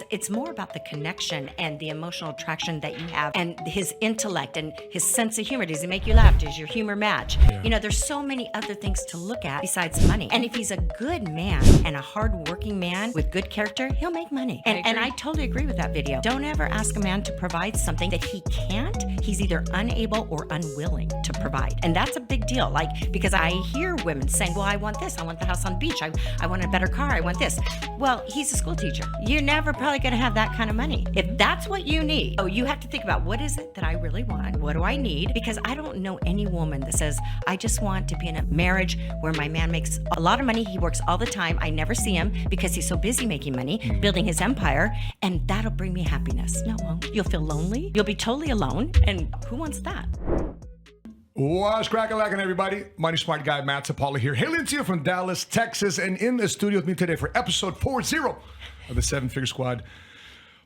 it's more about the connection and the emotional attraction that you have and his intellect and his sense of humor. Does he make you laugh? Does your humor match? Yeah. You know, there's so many other things to look at besides money. And if he's a good man and a hard-working man with good character, he'll make money. And I totally agree with that video. Don't ever ask a man to provide something that he can't. He's either unable or unwilling to provide. And that's a big deal. Like, because I hear women saying, well, I want this. I want the house on the beach. I want a better car. I want this. Well, he's a school teacher. You're never probably going to have that kind of money. If that's what you need, you have to think about, what is it that I really want? What do I need? Because I don't know any woman that says, I just want to be in a marriage where my man makes a lot of money. He works all the time. I never see him because he's so busy making money, building his empire, and that'll bring me happiness. No, it won't. You'll feel lonely. You'll be totally alone. And who wants that? What's crackin' everybody? Money Smart Guy Matt Sapala here, hailing to you from Dallas, Texas, and in the studio with me today for episode 40 of the Seven Figure Squad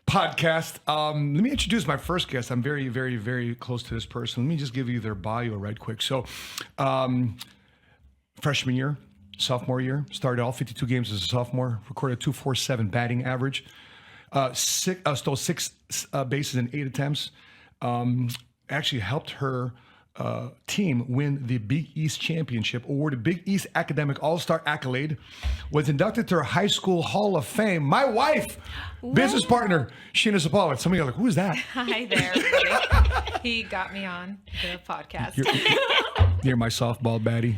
podcast. Let me introduce my first guest. I'm very, very, very close to this person. Let me just give you their bio right quick. So, freshman year, sophomore year, started all 52 games as a sophomore, recorded a .247 batting average, stole six bases in 8 attempts, actually helped her team win the Big East Championship, awarded Big East Academic All-Star accolade, was inducted to her high school Hall of Fame. My wife, business partner, Sheena Sapala. Some of you are like, who is that? Hi there, everybody. He got me on the podcast. You're my softball baddie.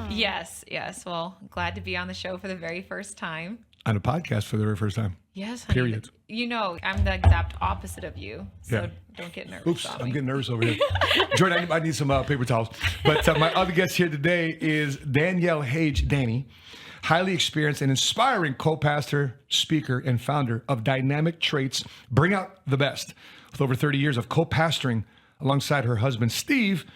Yes. Well, glad to be on the show for the very first time. On a podcast for the very first time. Yes, honey. Period. You know, I'm the exact opposite of you, so Yeah. don't get nervous. Oops, on I'm me. getting nervous over here. Jordan, I need some paper towels. But my other guest here today is Daniele Hage, Danny, highly experienced and inspiring co-pastor, speaker, and founder of Dynamic Traits Bring Out the Best. With over 30 years of co-pastoring alongside her husband, Steve,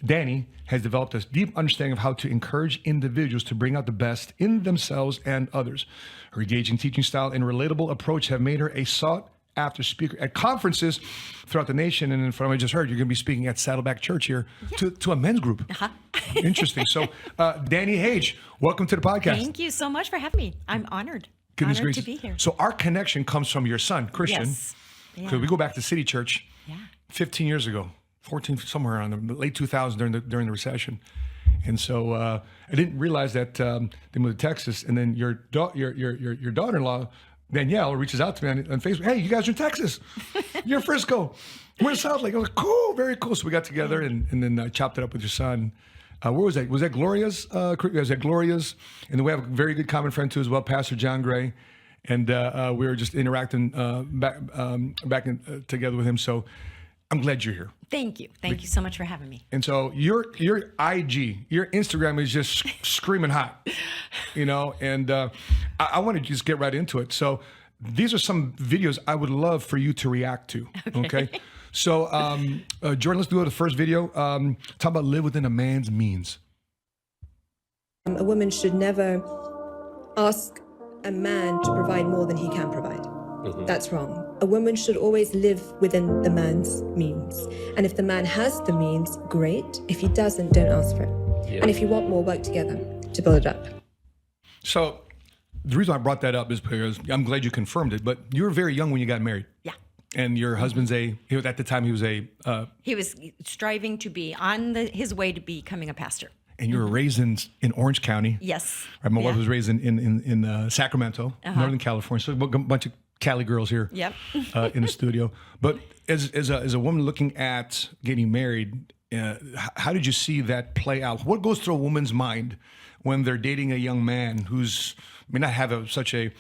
Danny has developed a deep understanding of how to encourage individuals to bring out the best in themselves and others. Her engaging teaching style and relatable approach have made her a sought-after speaker at conferences throughout the nation. And from what I just heard, you're going to be speaking at Saddleback Church here to a men's group. Interesting. So, Danny Hage, welcome to the podcast. Thank you so much for having me. I'm honored. Goodness honored gracious. to be here. So our connection comes from your son, Christian. Yes. Yeah. So we go back to City Church 15 years ago. 14, somewhere around the late 2000s during the recession. And so I didn't realize that they moved to Texas. And then your daughter-in-law, Danielle, reaches out to me on Facebook. Hey, you guys are in Texas. You're in Frisco. We're in South Lake. I was like, cool, very cool. So we got together and then chopped it up with your son. Where was that? Was that Gloria's? Was that Gloria's? And then we have a very good common friend too as well, Pastor John Gray. And we were just interacting together with him. So I'm glad you're here. Thank you. Thank you so much for having me. And so your IG, your Instagram is just screaming hot, you know, and I want to just get right into it. So these are some videos I would love for you to react to. Okay. So Jordan, let's do the first video. Talk about live within a man's means. A woman should never ask a man to provide more than he can provide. That's wrong. A woman should always live within the man's means. And if the man has the means, great. If he doesn't, don't ask for it. Yeah. And if you want more, work together to build it up. So the reason I brought that up is because I'm glad you confirmed it, but you were very young when you got married. Yeah. And your husband's at the time he was striving to be on his way to becoming a pastor. And you were raised in Orange County. Yes. Right, my wife was raised in Sacramento, Northern California. So a bunch of Cali girls here in the studio. But as a woman looking at getting married, how did you see that play out? What goes through a woman's mind when they're dating a young man who's may not have such a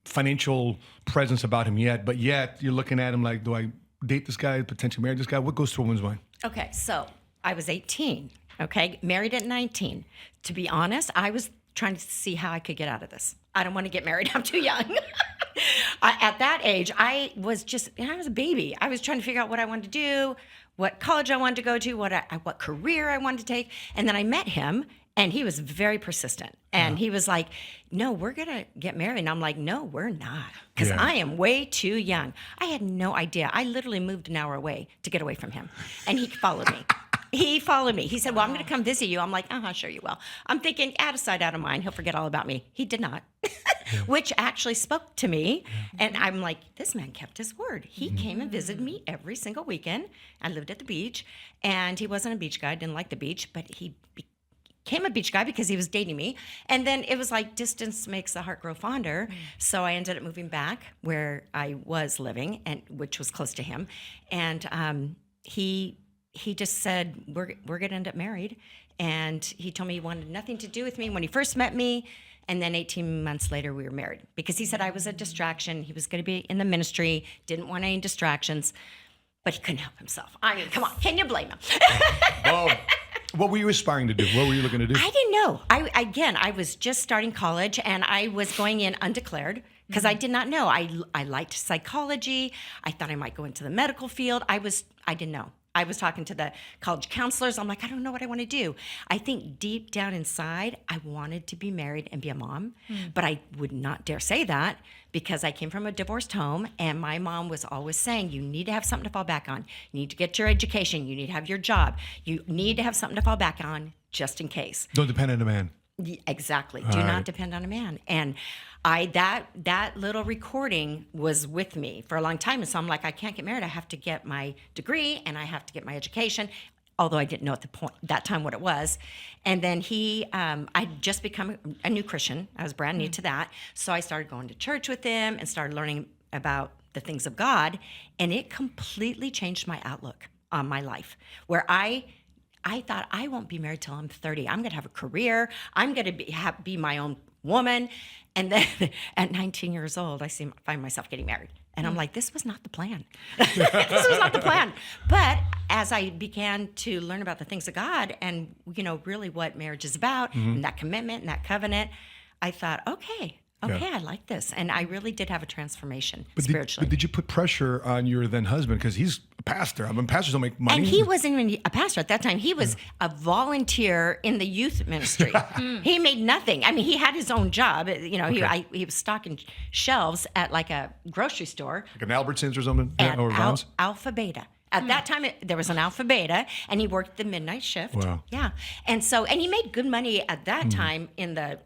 financial presence about him yet, but yet you're looking at him like, do I date this guy, potentially marry this guy? What goes through a woman's mind? Okay, so I was 18, married at 19. To be honest, I was trying to see how I could get out of this. I don't want to get married. I'm too young. At that age, I was a baby. I was trying to figure out what I wanted to do, what college I wanted to go to, what career I wanted to take. And then I met him, and he was very persistent. And he was like, no, we're going to get married. And I'm like, no, we're not, because I am way too young. I had no idea. I literally moved an hour away to get away from him. And he followed me. He followed me. He said, well, I'm going to come visit you. I'm like, sure you will. I'm thinking, out of sight, out of mind. He'll forget all about me. He did not, which actually spoke to me. And I'm like, this man kept his word. He came and visited me every single weekend. I lived at the beach, and he wasn't a beach guy. Didn't like the beach, but he became a beach guy because he was dating me. And then it was like distance makes the heart grow fonder. So I ended up moving back where I was living, and which was close to him. And he just said, we're going to end up married. And he told me he wanted nothing to do with me when he first met me. And then 18 months later, we were married because he said I was a distraction. He was going to be in the ministry, didn't want any distractions, but he couldn't help himself. I mean, come on, can you blame him? Well, what were you aspiring to do? What were you looking to do? I didn't know. I was just starting college, and I was going in undeclared because I did not know. I liked psychology. I thought I might go into the medical field. I didn't know. I was talking to the college counselors. I'm like, I don't know what I want to do. I think deep down inside, I wanted to be married and be a mom, but I would not dare say that because I came from a divorced home, and my mom was always saying, you need to have something to fall back on. You need to get your education. You need to have your job. You need to have something to fall back on just in case. Don't depend on a man. Exactly. Do not depend on a man. And that little recording was with me for a long time. And so I'm like, I can't get married. I have to get my degree and I have to get my education, although I didn't know at that time what it was. And then I'd just become a new Christian. I was brand new to that. So I started going to church with him and started learning about the things of God. And it completely changed my outlook on my life, where I thought I won't be married till I'm 30. I'm going to have a career. I'm going to be my own woman. And then at 19 years old, I find myself getting married. And I'm like, this was not the plan. This was not the plan. But as I began to learn about the things of God and, really what marriage is about and that commitment and that covenant, I thought, okay, I like this. And I really did have a transformation spiritually. But did you put pressure on your then husband? Because he's a pastor. I mean, pastors don't make money. And he wasn't even a pastor at that time. He was a volunteer in the youth ministry. He made nothing. I mean, he had his own job. He was stocking shelves at like a grocery store. Like an Albertsons or something? And or Vons? Alpha Beta. At that time, there was an Alpha Beta, and he worked the midnight shift. Wow. Yeah. And he made good money at that time in the,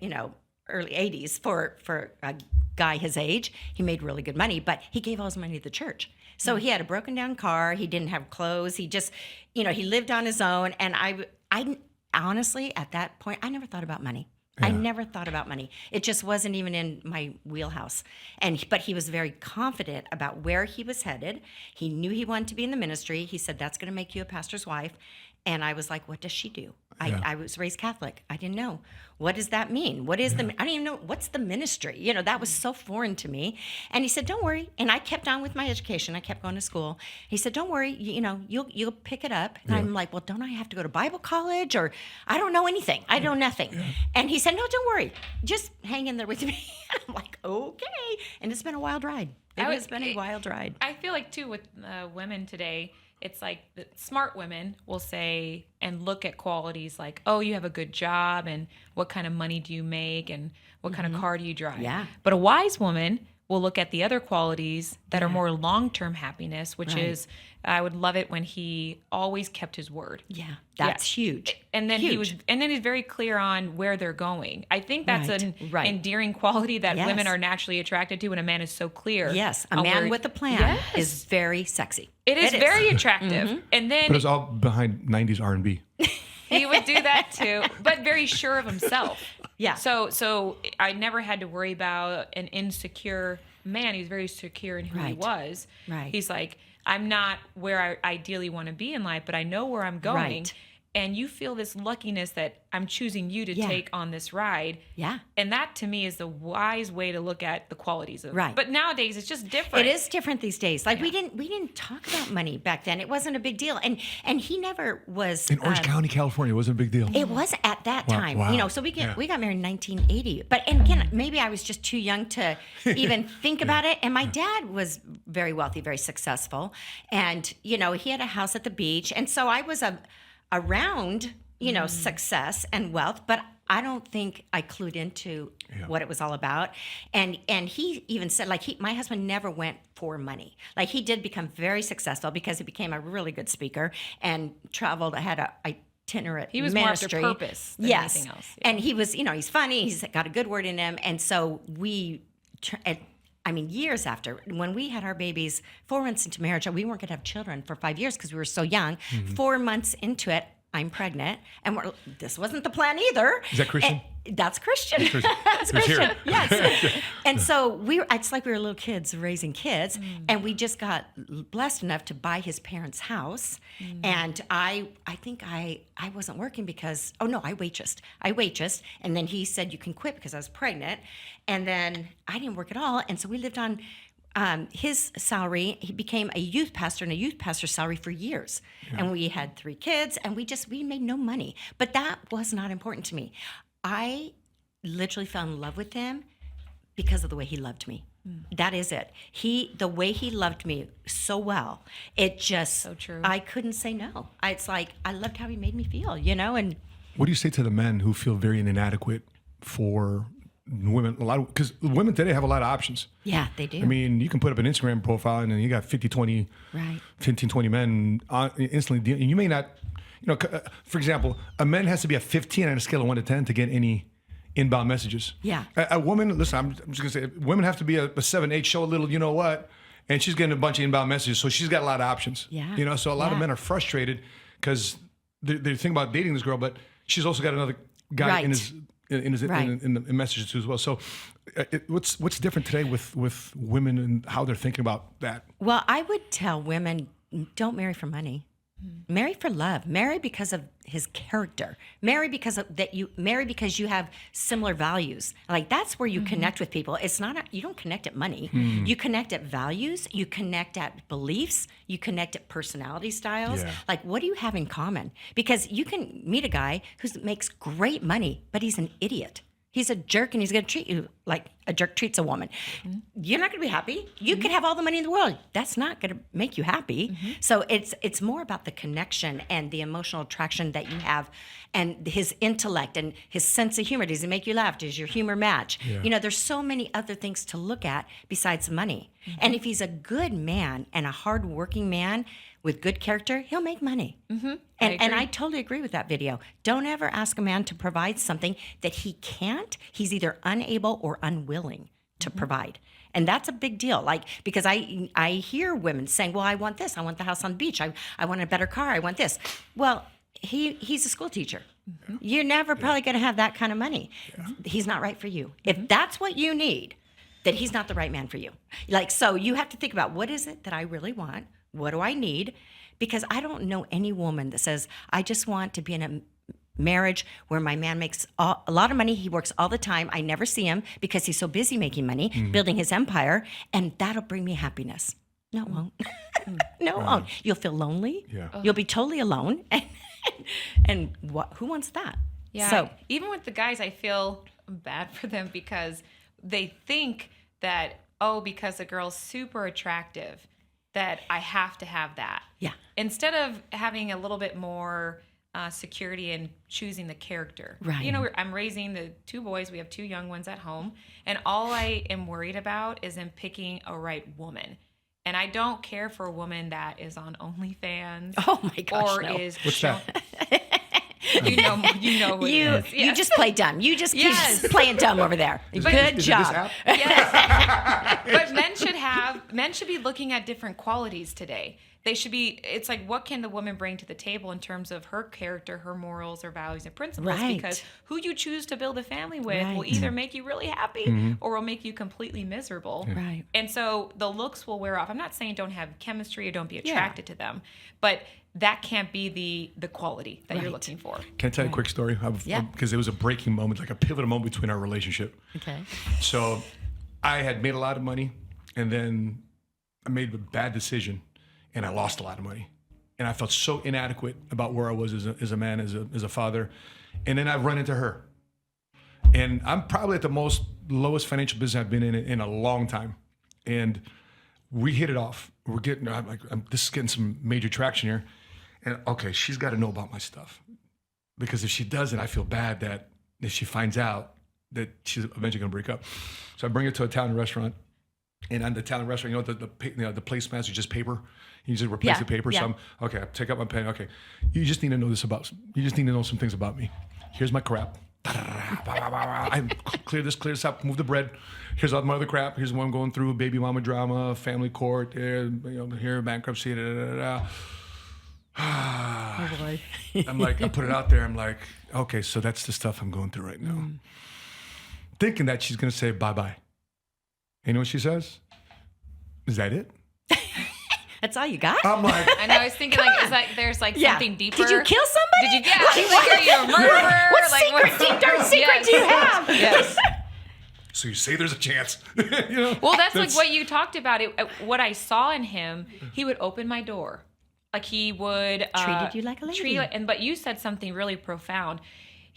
early 80s for a guy his age. He made really good money, but he gave all his money to the church. So he had a broken down car. He didn't have clothes. He just, he lived on his own. And I honestly, at that point, I never thought about money. Yeah. I never thought about money. It just wasn't even in my wheelhouse. But he was very confident about where he was headed. He knew he wanted to be in the ministry. He said, that's going to make you a pastor's wife. And I was like, what does she do? I was raised Catholic. I didn't know. What does that mean? What is I didn't even know, what's the ministry? That was so foreign to me. And he said, don't worry. And I kept on with my education. I kept going to school. He said, don't worry, you'll pick it up. And I'm like, well, don't I have to go to Bible college? Or I don't know anything. I know nothing. Yeah. And he said, no, don't worry. Just hang in there with me. I'm like, okay. And it's been a wild ride. It has been a wild ride. I feel like, too, with women today, it's like the smart women will say and look at qualities like, oh, you have a good job and what kind of money do you make and what kind of car do you drive? Yeah. But a wise woman will look at the other qualities that are more long-term happiness, which is, I would love it when he always kept his word. Yeah, that's huge. And then huge. he's very clear on where they're going. I think that's an endearing quality that women are naturally attracted to when a man is so clear. Yes, a man with a plan is very sexy. It is very attractive. And then, but it's all behind 90s R&B. He would do that too, but very sure of himself. Yeah. So I never had to worry about an insecure man. He was very secure in who he was. Right. He's like, I'm not where I ideally want to be in life, but I know where I'm going. Right. And you feel this luckiness that I'm choosing you to take on this ride. Yeah. And that to me is the wise way to look at the qualities of it. Right. But nowadays it's just different. It is different these days. Like we didn't talk about money back then. It wasn't a big deal. And he never was in Orange County, California, it wasn't a big deal. It was at that time. Wow. So we got married in 1980. And again, maybe I was just too young to even think about it. And my dad was very wealthy, very successful. And he had a house at the beach. And so I was around, success and wealth, but I don't think I clued into what it was all about. And he even said, like, my husband never went for money. Like, he did become very successful because he became a really good speaker and traveled, had a itinerant He was ministry. more after purpose than Yes. anything else. Yeah. And he was, he's funny. He's got a good word in him. And so years after, when we had our babies, 4 months into marriage, we weren't going to have children for 5 years because we were so young. 4 months into it, I'm pregnant, and this wasn't the plan either. Is that Christian? That's Christian. That's Christian. Yes. And so it's like we were little kids raising kids, and we just got blessed enough to buy his parents' house. And I think I wasn't working because I waitressed, and then he said you can quit because I was pregnant, and then I didn't work at all, and so we lived on his salary. He became a youth pastor and a youth pastor's salary for years. And we had 3 kids, and we made no money. But that was not important to me. I literally fell in love with him because of the way he loved me. That is it. The way he loved me so well, it just, so true. I couldn't say no. It's like, I loved how he made me feel, and What do you say to the men who feel very inadequate for women? Because women today have a lot of options. yeah, they do. I mean, you can put up an Instagram profile and then you got 20 men instantly. And you may not, for example, a man has to be a 15 on a scale of 1 to 10 to get any inbound messages. Yeah. A woman, listen, I'm just going to say, women have to be a 7, 8, show a little, you know what? And she's getting a bunch of inbound messages. So she's got a lot of options. Yeah. So a lot of men are frustrated because they're thinking about dating this girl, but she's also got another guy in the messages too as well. So what's different today with women and how they're thinking about that? Well, I would tell women, don't marry for money. Marry for love. Marry because of his character. Marry because you have similar values. Like, that's where you connect with people. It's not you don't connect at money. You connect at values. You connect at beliefs. You connect at personality styles. Yeah. Like, what do you have in common? Because you can meet a guy who makes great money, but he's an idiot. He's a jerk, and he's going to treat you like a jerk treats a woman. You're not going to be happy. You could have all the money in the world. That's not going to make you happy. So it's more about the connection and the emotional attraction that you have, and his intellect and his sense of humor. Does he make you laugh? Does your humor match? Yeah. There's so many other things to look at besides money. And if he's a good man and a hardworking man with good character, he'll make money. And I totally agree with that video. Don't ever ask a man to provide something that he can't. He's either unable or unwilling to provide. And that's a big deal. Like, because I hear women saying, well, I want this. I want the house on the beach. I want a better car. I want this. Well, he's a school teacher. You're never probably going to have that kind of money. He's not right for you. If that's what you need, then he's not the right man for you. Like, so you have to think about, what is it that I really want? What do I need? Because I don't know any woman that says, I just want to be in a marriage where my man makes a lot of money. He works all the time. I never see him because he's so busy making money, building his empire, and that'll bring me happiness. No, it won't. No, it won't. You'll feel lonely. Yeah. You'll be totally alone. And who wants that? Yeah. So, even with the guys, I feel bad for them because they think that, because a girl's super attractive, that I have to have that. yeah. Instead of having a little bit more security in choosing the character. Right. I'm raising the 2 boys. We have 2 young ones at home. And all I am worried about is in picking a right woman. And I don't care for a woman that is on OnlyFans. Oh my gosh, Or no. is What's that? you know who it is. You just play dumb. You just keep Yes. playing dumb over there. Good Is it this job. app? Yes. But men should be looking at different qualities today. It's like, what can the woman bring to the table in terms of her character, her morals, her values, and principles? Right. Because who you choose to build a family with will Right. either make you really happy or will make you completely miserable. Right. And so the looks will wear off. I'm not saying don't have chemistry or don't be attracted to them, but that can't be the quality that you're Right. looking for. Can I tell you a quick story? Yeah. Because it was a breaking moment, like a pivotal moment between our relationship. Okay. So I had made a lot of money, and then I made a bad decision, and I lost a lot of money. And I felt so inadequate about where I was as a man, as a father. And then I run into her. And I'm probably at the lowest financial business I've been in a long time. And we hit it off. We're getting, this is getting some major traction here. And okay, she's got to know about my stuff. Because if she doesn't, I feel bad that, if she finds out that she's eventually going to break up. So I bring her to a Italian restaurant. And on the Italian restaurant, the placemats are just paper. You just replace the paper. So I take out my pen. Okay, you just need to know you just need to know some things about me. Here's my crap. I clear this up, move the bread. Here's all my other crap. Here's what I'm going through: baby mama drama, family court, here bankruptcy. Oh boy. I'm like, I put it out there. I'm like, okay, so that's the stuff I'm going through right now. Thinking that she's gonna say bye-bye. You know what she says? Is that it? That's all you got? I'm like, I know. I was thinking there's something deeper. Did you kill somebody? Did you? Are you a murderer? What deep dark secret do you have? Yes. so you say there's a chance. Well, that's like what you talked about. What I saw in him, he would open my door. Like he would treated you like a lady. But you said something really profound.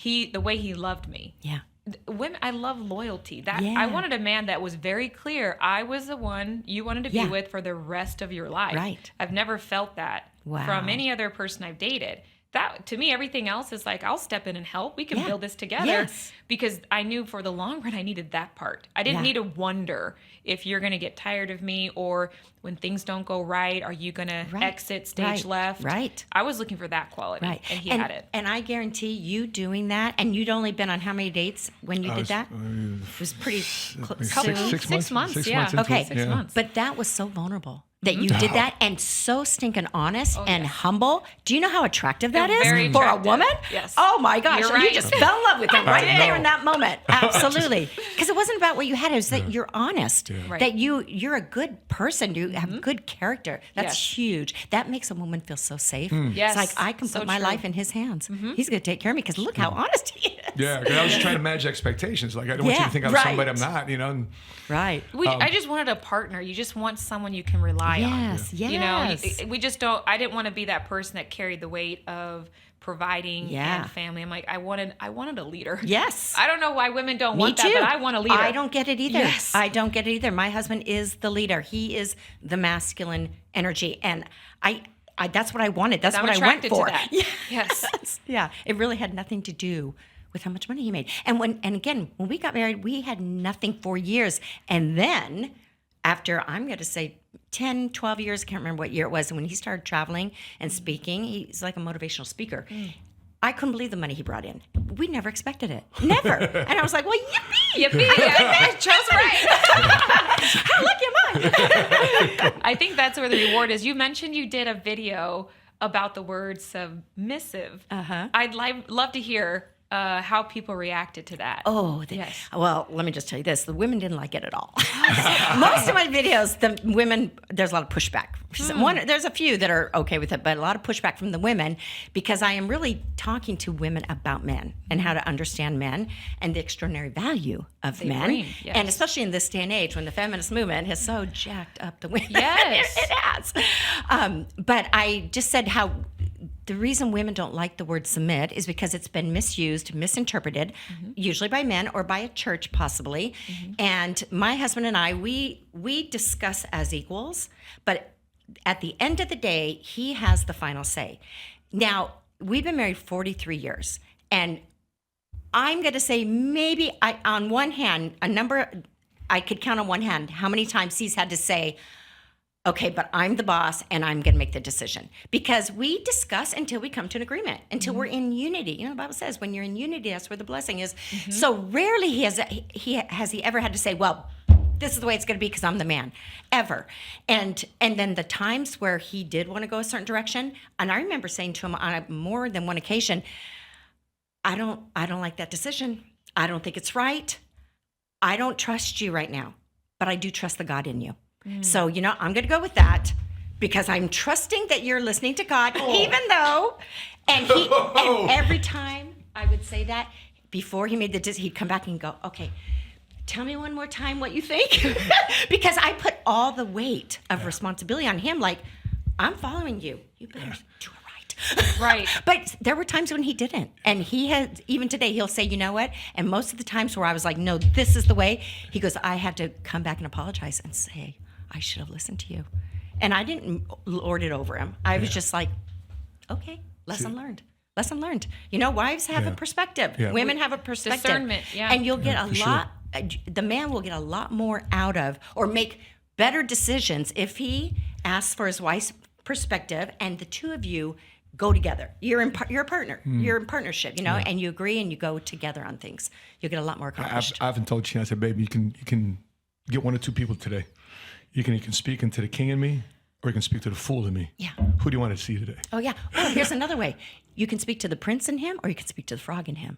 The way he loved me. Yeah. Women, I love loyalty. I wanted a man that was very clear. I was the one you wanted to be with for the rest of your life. Right. I've never felt that from any other person I've dated. That to me, everything else is like, I'll step in and help. We can build this together because I knew for the long run I needed that part. I didn't need to wonder if you're going to get tired of me or when things don't go right, are you going to exit stage left? Right. I was looking for that quality, and he had it. And I guarantee you doing that, and you'd only been on how many dates when you did that? It was pretty close. 6 months. 6 Yeah. months into Okay. it, 6 months. But that was so vulnerable that you did that, and so stinking honest and humble. Do you know how attractive that is very for a attractive. woman? Yes. Oh my gosh. You're And you right. just fell in love with him right there know. in that moment. Absolutely. Because it wasn't about what you had. It was that you're honest, Right. that you're a good person. You have good character. That's Yes. huge. That makes a woman feel so safe. Yes. It's like, I can So put my true. life in his hands. He's going to take care of me because look how honest he is. Yeah, 'cause I was just trying to manage expectations. Like, I don't want you to think I'm somebody I'm not, and Right. I just wanted a partner. You just want someone you can rely on. Yes, You know, yes. we just don't. I didn't want to be that person that carried the weight of providing and family. I'm like, I wanted a leader. Yes. I don't know why women don't Me want too. that, but I want a leader. I don't get it either. Yes. I don't get it either. My husband is the leader. He is the masculine energy, and I that's what I wanted. That's I'm what I went attracted to for. that. Yes. Yeah. It really had nothing to do with how much money he made. And again, when we got married, we had nothing for years. And then after, I'm going to say 10, 12 years, I can't remember what year it was, and when he started traveling and speaking, he's like a motivational speaker. I couldn't believe the money he brought in. We never expected it. Never. And I was like, well, yippee. Yippee! Just right. How lucky am I? I think that's where the reward is. You mentioned you did a video about the word submissive. I'd love to hear how people reacted to that. Oh, yes. Well, let me just tell you this. The women didn't like it at all. Most of my videos, the women, there's a lot of pushback. There's a few that are okay with it, but a lot of pushback from the women because I am really talking to women about men and how to understand men and the extraordinary value of men. bring, yes. And especially in this day and age when the feminist movement has so jacked up the women. Yes. It has. But I just said how the reason women don't like the word submit is because it's been misused, misinterpreted, usually by men or by a church possibly. And my husband and I, we discuss as equals, but at the end of the day, he has the final say. Now, we've been married 43 years, and I'm going to say maybe on one hand, I could count on one hand how many times he's had to say, okay, but I'm the boss and I'm going to make the decision. Because we discuss until we come to an agreement, until we're in unity. You know, the Bible says when you're in unity, that's where the blessing is. So rarely has he ever had to say, well, this is the way it's going to be because I'm the man, ever. And then the times where he did want to go a certain direction, and I remember saying to him on more than one occasion, I don't like that decision. I don't think it's right. I don't trust you right now, but I do trust the God in you. So, I'm going to go with that because I'm trusting that you're listening to God, even though, and every time I would say that, before he made the decision, he'd come back and go, okay, tell me one more time what you think. Because I put all the weight of responsibility on him, like, I'm following you. You better do it right. Right. But there were times when he didn't. And he had, even today, he'll say, you know what? And most of the times where I was like, no, this is the way, he goes, I had to come back and apologize and say, I should have listened to you. And I didn't lord it over him. I was just like, okay, lesson learned. Lesson learned. You know, wives have a perspective. Yeah. Women have a perspective. Discernment, yeah. And you'll get for sure. the man will get a lot more out of, or make better decisions if he asks for his wife's perspective, and the two of you go together. You're a partner. You're in partnership, you know, and you agree and you go together on things. You'll get a lot more accomplished. I often told China, I said, baby, you can get one or two people today. You can speak into the king in me, or you can speak to the fool in me. Yeah. Who do you want to see today? Oh, yeah. Well, here's another way. You can speak to the prince in him, or you can speak to the frog in him.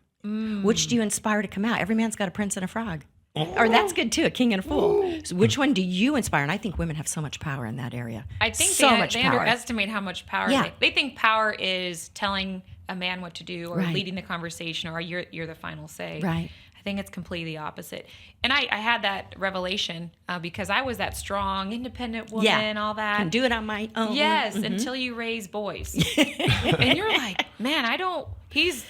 Which do you inspire to come out? Every man's got a prince and a frog. Or that's good too, a king and a fool. So which one do you inspire? And I think women have so much power in that area. I think so they much power. underestimate how much power they think power is telling a man what to do, or Right. leading the conversation, or you're the final say. Right. I think it's completely opposite. And I had that revelation because I was that strong, independent woman, all that. Can do it on my own. Yes, until you raise boys. And you're like, man, I don't, he's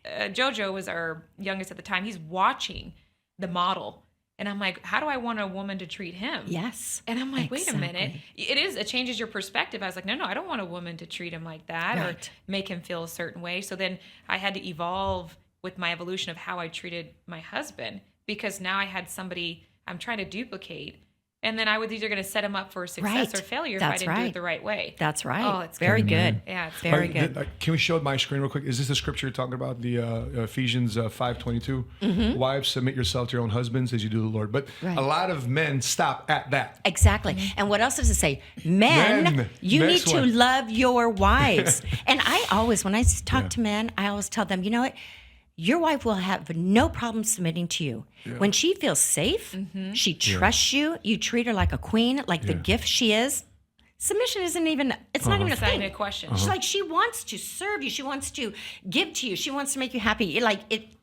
Jojo was our youngest at the time. He's watching the model. And I'm like, how do I want a woman to treat him? Yes. And I'm like, wait a minute. Exactly. It changes your perspective. I was like, no, I don't want a woman to treat him like that, Right. or make him feel a certain way. So then I had to evolve with my evolution of how I treated my husband, because now I had somebody I'm trying to duplicate. And then I was either going to set him up for success Right. or failure That's if I didn't do right. it the right way. That's right. Oh, it's very good. good. Yeah, it's Very All good. right, can we show my screen real quick? Is this the scripture you're talking about? The Ephesians 5:22. Wives, submit yourself to your own husbands as you do the Lord. But Right. a lot of men stop at that. Exactly. And what else does it say? Men, you need Next to one. love your wives. And I always, when I talk to men, I always tell them, you know what? Your wife will have no problem submitting to you. When she feels safe, she trusts you, you treat her like a queen, like the gift she is. Submission isn't even, it's not even a It's not thing. even a question. She's like, she wants to serve you. She wants to give to you. She wants to make you happy.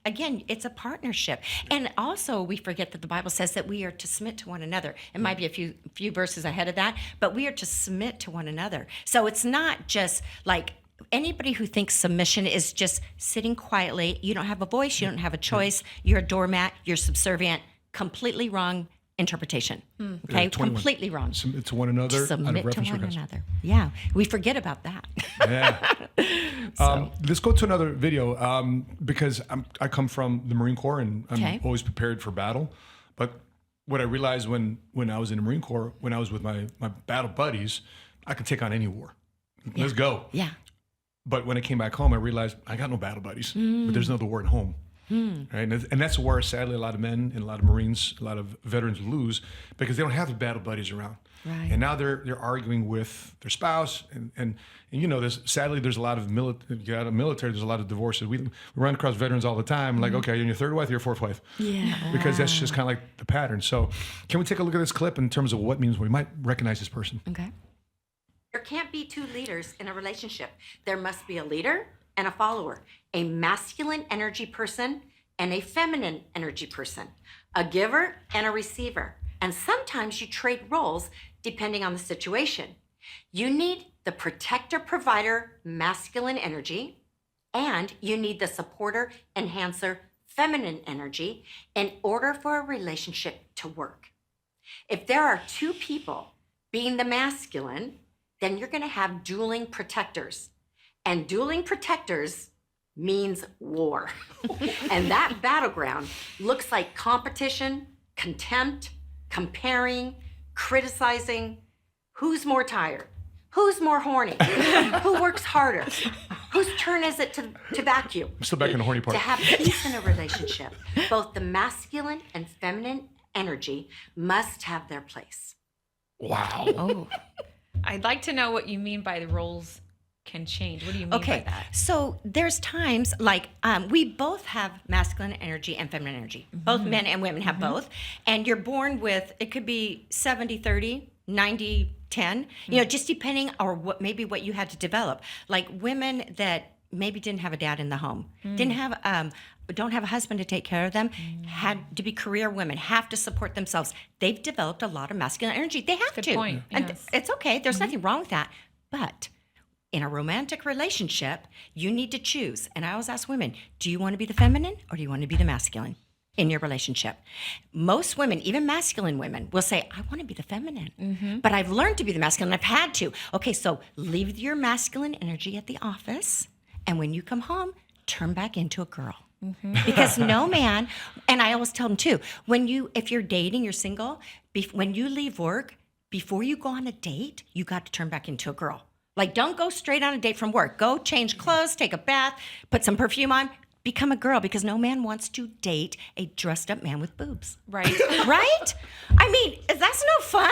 Again, it's a partnership. And also we forget that the Bible says that we are to submit to one another. It might be a few verses ahead of that, but we are to submit to one another. So it's not just like, anybody who thinks submission is just sitting quietly, you don't have a voice, you don't have a choice, you're a doormat, you're subservient, completely wrong interpretation. Okay, 21. completely wrong. Submit to one another. out of Submit to reverence for one Christ. another. Yeah, we forget about that. Yeah. Let's go to another video because I come from the Marine Corps and I'm Okay. always prepared for battle. But what I realized when I was in the Marine Corps, when I was with my battle buddies, I could take on any war. Let's go. Yeah. But when I came back home, I realized I got no battle buddies. But there's no other war at home. Right? And that's where, sadly, a lot of men and a lot of Marines, a lot of veterans lose because they don't have the battle buddies around. Right. And now they're arguing with their spouse. And you know, there's a lot of military, there's a lot of divorces. We run across veterans all the time. Like, okay, you're your third wife, you're your fourth wife. Yeah. Because that's just kind of like the pattern. So can we take a look at this clip in terms of what it means? We might recognize this person. Okay. There can't be two leaders in a relationship. There must be a leader and a follower, a masculine energy person and a feminine energy person, a giver and a receiver. And sometimes you trade roles depending on the situation. You need the protector provider masculine energy, and you need the supporter enhancer feminine energy in order for a relationship to work. If there are two people being the masculine, then you're going to have dueling protectors. And dueling protectors means war. And that battleground looks like competition, contempt, comparing, criticizing. Who's more tired? Who's more horny? Who works harder? Whose turn is it to vacuum? I'm still back in the horny part. To have peace in a relationship, both the masculine and feminine energy must have their place. Wow. Oh, I'd like to know what you mean by the roles can change. What do you mean by that? So there's times like we both have masculine energy and feminine energy. Both men and women have both. And you're born with, it could be 70-30, 90-10, you know, just depending on what you had to develop. Like women that maybe didn't have a dad in the home, don't have a husband to take care of them, had to be career women, have to support themselves. They've developed a lot of masculine energy. They have Good to. point, And yes. it's okay. There's nothing wrong with that. But in a romantic relationship, you need to choose. And I always ask women, do you want to be the feminine or do you want to be the masculine in your relationship? Most women, even masculine women, will say, I want to be the feminine. But I've learned to be the masculine. I've had to. Okay, so leave your masculine energy at the office And when you come home, turn back into a girl. Because no man, and I always tell them too, if you're dating, you're single, when you leave work, before you go on a date, you got to turn back into a girl. Like, don't go straight on a date from work. Go change clothes, take a bath, put some perfume on, become a girl, because no man wants to date a dressed up man with boobs. Right. Right? I mean, that's no fun.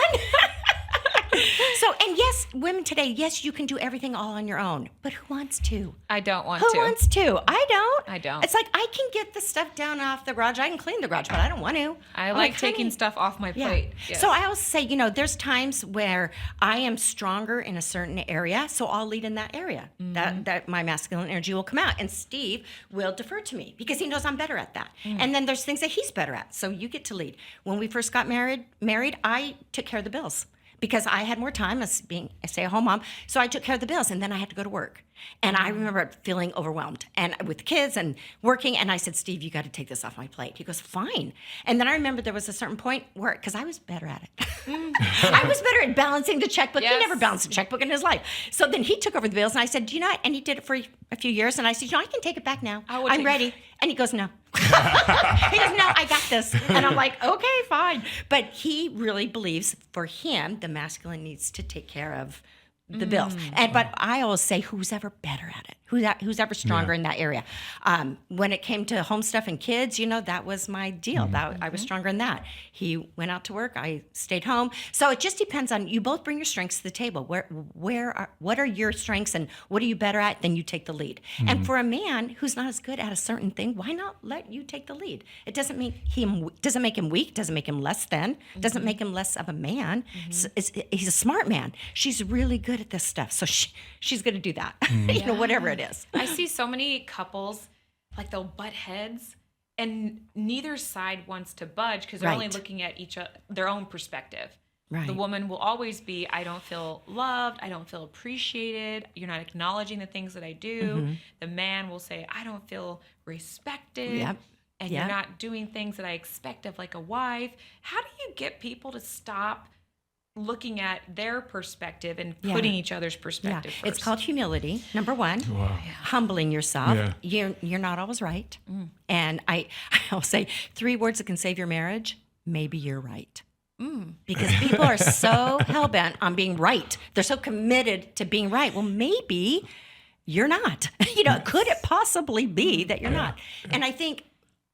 So, and yes, women today, yes, you can do everything all on your own, but who wants to? I don't want Who to. wants to? I don't. I don't. It's like, I can get the stuff down off the garage. I can clean the garage, but I don't want to. I I'm like taking honey. stuff off my plate. Yes. So I always say, there's times where I am stronger in a certain area, so I'll lead in that area. That my masculine energy will come out, and Steve will defer to me because he knows I'm better at that. And then there's things that he's better at, so you get to lead. When we first got married, I took care of the bills, because I had more time as being a stay-at-home mom. So I took care of the bills, and then I had to go to work. And I remember feeling overwhelmed and with kids and working. And I said, Steve, you got to take this off my plate. He goes, fine. And then I remember there was a certain point where, because I was better at it. I was better at balancing the checkbook. Yes. He never balanced a checkbook in his life. So then he took over the bills, and I said, do you know what? And he did it for a few years. And I said, I can take it back now. I'm ready. And he goes, no. He goes, no, I got this. And I'm like, okay, fine. But he really believes for him, the masculine needs to take care of the bills. But I always say, who's ever better at it? Who's ever stronger in that area? When it came to home stuff and kids, that was my deal. I was stronger in that. He went out to work. I stayed home. So it just depends on, you both bring your strengths to the table. What are your strengths, and what are you better at? Then you take the lead. And for a man who's not as good at a certain thing, why not let you take the lead? It doesn't make him weak, doesn't make him less than, doesn't make him less of a man. He's a smart man. She's really good at this stuff, so she's going to do that. Whatever it is. I see so many couples, like, they'll butt heads, and neither side wants to budge because they're only looking at their own perspective. Right. The woman will always be, I don't feel loved, I don't feel appreciated, you're not acknowledging the things that I do. The man will say, I don't feel respected, and you're not doing things that I expect of, like, a wife. How do you get people to stop looking at their perspective and putting each other's perspective first? It's called humility, number one. Wow. Humbling yourself. You're not always right. And I'll say 3 words that can save your marriage: maybe you're right. Because people are so hell-bent on being right. They're so committed to being right. Well, maybe you're not. Could it possibly be that you're not? And I think,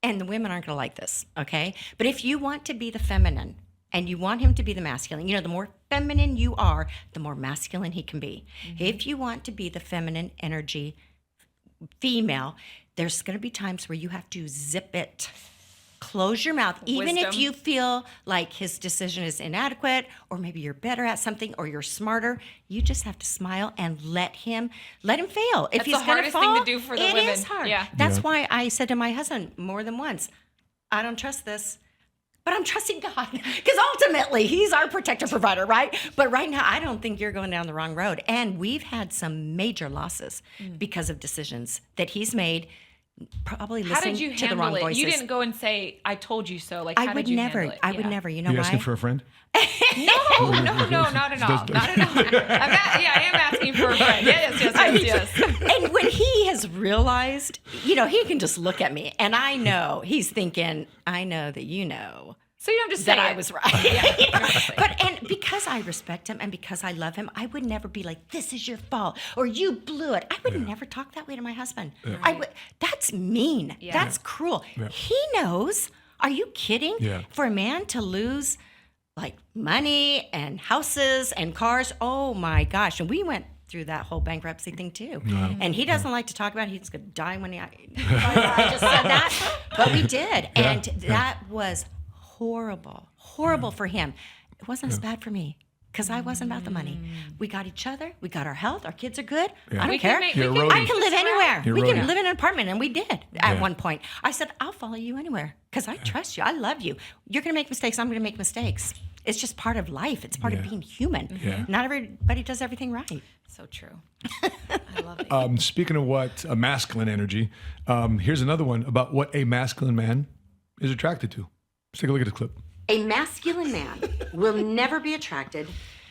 and the women aren't going to like this, okay? But if you want to be the feminine, and you want him to be the masculine, the more feminine you are, the more masculine he can be. If you want to be the feminine energy female, there's going to be times where you have to zip it. Close your mouth. Even if you feel like his decision is inadequate, or maybe you're better at something, or you're smarter, you just have to smile and let him fail. If That's he's the going to hardest fall, thing to do for the women. It is hard. Yeah. That's why I said to my husband more than once, I don't trust this. But I'm trusting God, because ultimately he's our protector, provider, right? But right now, I don't think you're going down the wrong road. And we've had some major losses because of decisions that he's made, probably listening to the wrong voices. You didn't go and say, I told you so. Like, how did you handle it? I would never. You know why? You asking for a friend? No, not at all. Not at all. I am asking for a friend. Yes. And when he has realized, he can just look at me, and I know he's thinking, I know that you know. So you don't just say that it. I was right. But because I respect him and because I love him, I would never be like, this is your fault, or you blew it. I would never talk that way to my husband. That's mean. Yeah. That's cruel. Yeah. He knows. Are you kidding? Yeah. For a man to lose like money and houses and cars, oh my gosh. And we went through that whole bankruptcy thing too. Yeah. And he doesn't like to talk about it. He's going to die when I just said that. But we did. Yeah. And that was horrible for him. It wasn't as bad for me because I wasn't about the money. We got each other. We got our health. Our kids are good. I don't care. I can live anywhere. We can live in an apartment, and we did at one point. I said, I'll follow you anywhere because I trust you. I love you. You're going to make mistakes. I'm going to make mistakes. It's just part of life. It's part of being human. Yeah. Not everybody does everything right. So true. I love it. Speaking of what a masculine energy, here's another one about what a masculine man is attracted to. Let's take a look at the clip. A masculine man will never be attracted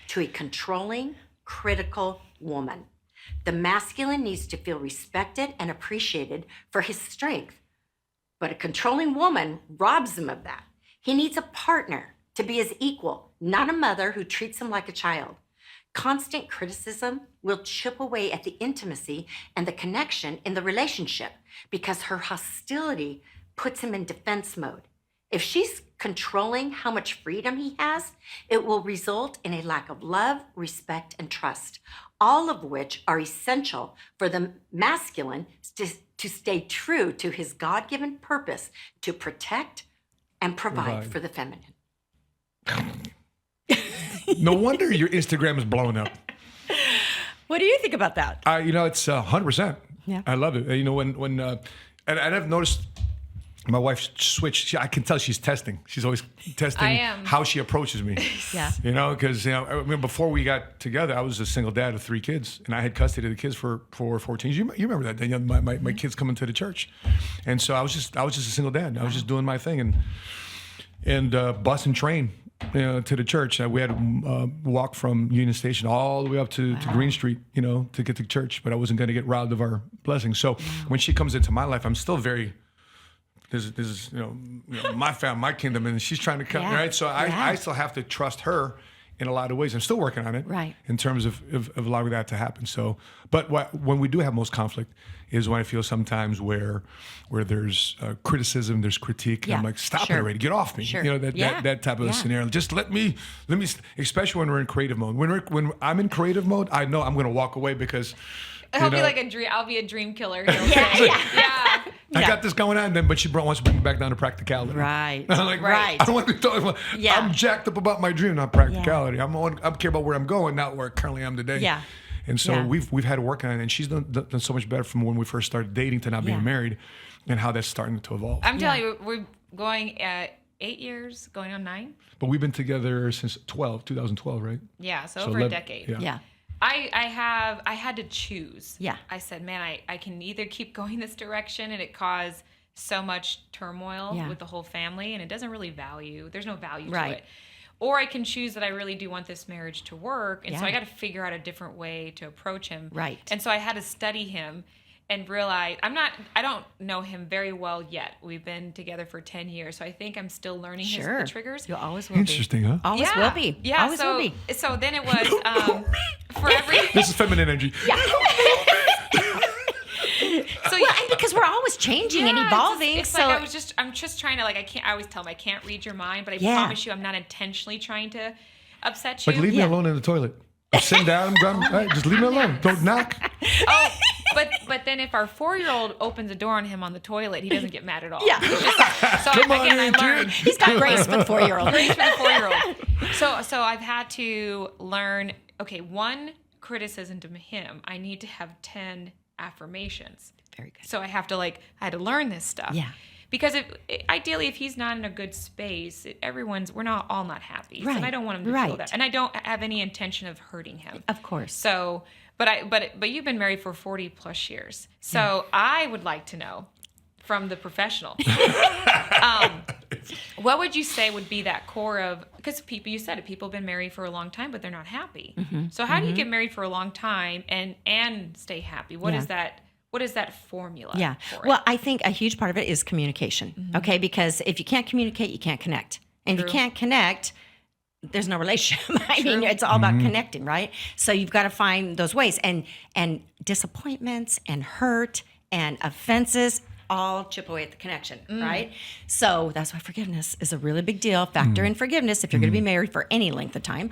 to a controlling, critical woman. The masculine needs to feel respected and appreciated for his strength, but a controlling woman robs him of that. He needs a partner to be his equal, not a mother who treats him like a child. Constant criticism will chip away at the intimacy and the connection in the relationship because her hostility puts him in defense mode. If she's controlling how much freedom he has, it will result in a lack of love, respect, and trust, all of which are essential for the masculine to stay true to his God-given purpose to protect and provide for the feminine. No wonder your Instagram is blowing up. What do you think about that? It's 100%. Yeah. I love it. When and I've noticed my wife switched. I can tell she's testing. She's always testing how she approaches me. Yeah. Because before we got together, I was a single dad of 3 kids, and I had custody of the kids for 14 years. You remember that, Danielle? My kids coming to the church, and so I was just a single dad. I was just doing my thing and bus and train. To the church. We had to walk from Union Station all the way up to Green Street, to get to church. But I wasn't going to get robbed of our blessings. So when she comes into my life, I'm still very. This is my family, my kingdom, and she's trying to come right. So I still have to trust her in a lot of ways. I'm still working on it, right, in terms of allowing that to happen. So, but when we do have most conflict is when I feel sometimes where there's criticism, there's critique. And I'm like, stop it already, get off me. That type of scenario. Just let me, especially when we're in creative mode. When I'm in creative mode, I know I'm going to walk away because. I'll be like a dream. I'll be a dream killer. I got this going on, but she wants to bring me back down to practicality. Right. I'm like, right. I don't want to be talking about. I'm jacked up about my dream, not practicality. I care about where I'm going, not where I currently am today. Yeah. And so we've had to work on it, and she's done so much better from when we first started dating to now being married, and how that's starting to evolve. I'm telling you, we're going at 8 years, going on 9. But we've been together since 2012, right? Yeah, so over a decade. Yeah. I had to choose. Yeah. I said, man, I can either keep going this direction and it caused so much turmoil with the whole family and it doesn't really there's no value to it. Or I can choose that I really do want this marriage to work. And so I got to figure out a different way to approach him. Right. And so I had to study him and realize I don't know him very well yet. We've been together for 10 years. So I think I'm still learning the triggers. You always will Interesting, huh? Always will be. Yeah. Always will be. So then it was for every. This is feminine energy. Yeah. And because we're always changing and evolving. It's so like I'm just trying to I always tell him I can't read your mind, but I promise you I'm not intentionally trying to upset you. Like leave me alone in the toilet. I'm sitting down, I'm done. Right, just leave me alone. Don't knock. Oh, but then if our 4-year-old opens a door on him on the toilet, he doesn't get mad at all. Yeah. So Come on, again, I learned. He's got grace for the 4-year-old. Grace for the 4-year-old. So I've had to learn. Okay, 1 criticism to him, I need to have 10 affirmations. Very good. So I had to learn this stuff. Yeah. Because ideally, if he's not in a good space, we're not all not happy. Right. And I don't want him to feel that. And I don't have any intention of hurting him. Of course. So, but you've been married for 40 plus years. So I would like to know from the professional, what would you say would be that core of, because people have been married for a long time, but they're not happy. Mm-hmm. So how do you get married for a long time and stay happy? What is that? What is that formula? Yeah. Well, I think a huge part of it is communication. Okay. Because if you can't communicate, you can't connect. And if you can't connect, there's no relationship. I mean, it's all about connecting, right? So you've got to find those ways, and disappointments and hurt and offenses all chip away at the connection, right? So that's why forgiveness is a really big deal. Factor in forgiveness if you're going to be married for any length of time.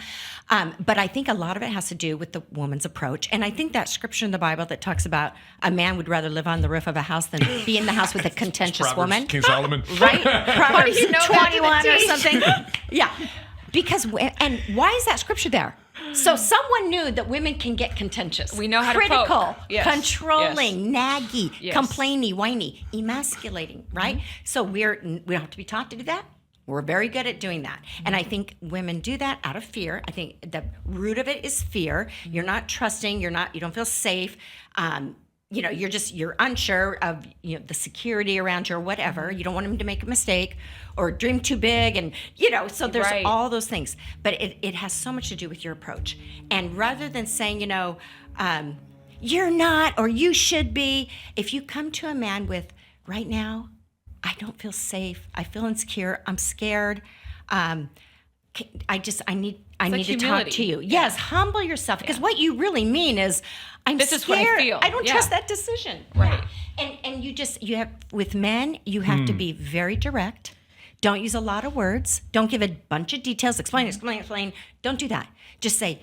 But I think a lot of it has to do with the woman's approach. And I think that scripture in the Bible that talks about a man would rather live on the roof of a house than be in the house with a contentious woman. King Solomon. Right? Proverbs 21 or something. Yeah. Because, and why is that scripture there? So someone knew that women can get contentious. We know how to critical, poke. Yes. Controlling, naggy, Yes. complainy, whiny, emasculating, right? So we don't have to be taught to do that. We're very good at doing that. And I think women do that out of fear. I think the root of it is fear. You're not trusting, you don't feel safe. You're unsure of the security around you or whatever. You don't want him to make a mistake or dream too big, and so there's all those things. But it has so much to do with your approach. And rather than saying, you're not, or you should be. If you come to a man with, right now, I don't feel safe. I feel insecure. I'm scared. I need to talk to you. Yes, humble yourself, because what you really mean is, This scared. is what I feel. I don't trust that decision. Right. And you have, with men, you have to be very direct. Don't use a lot of words. Don't give a bunch of details. Explain. Don't do that. Just say,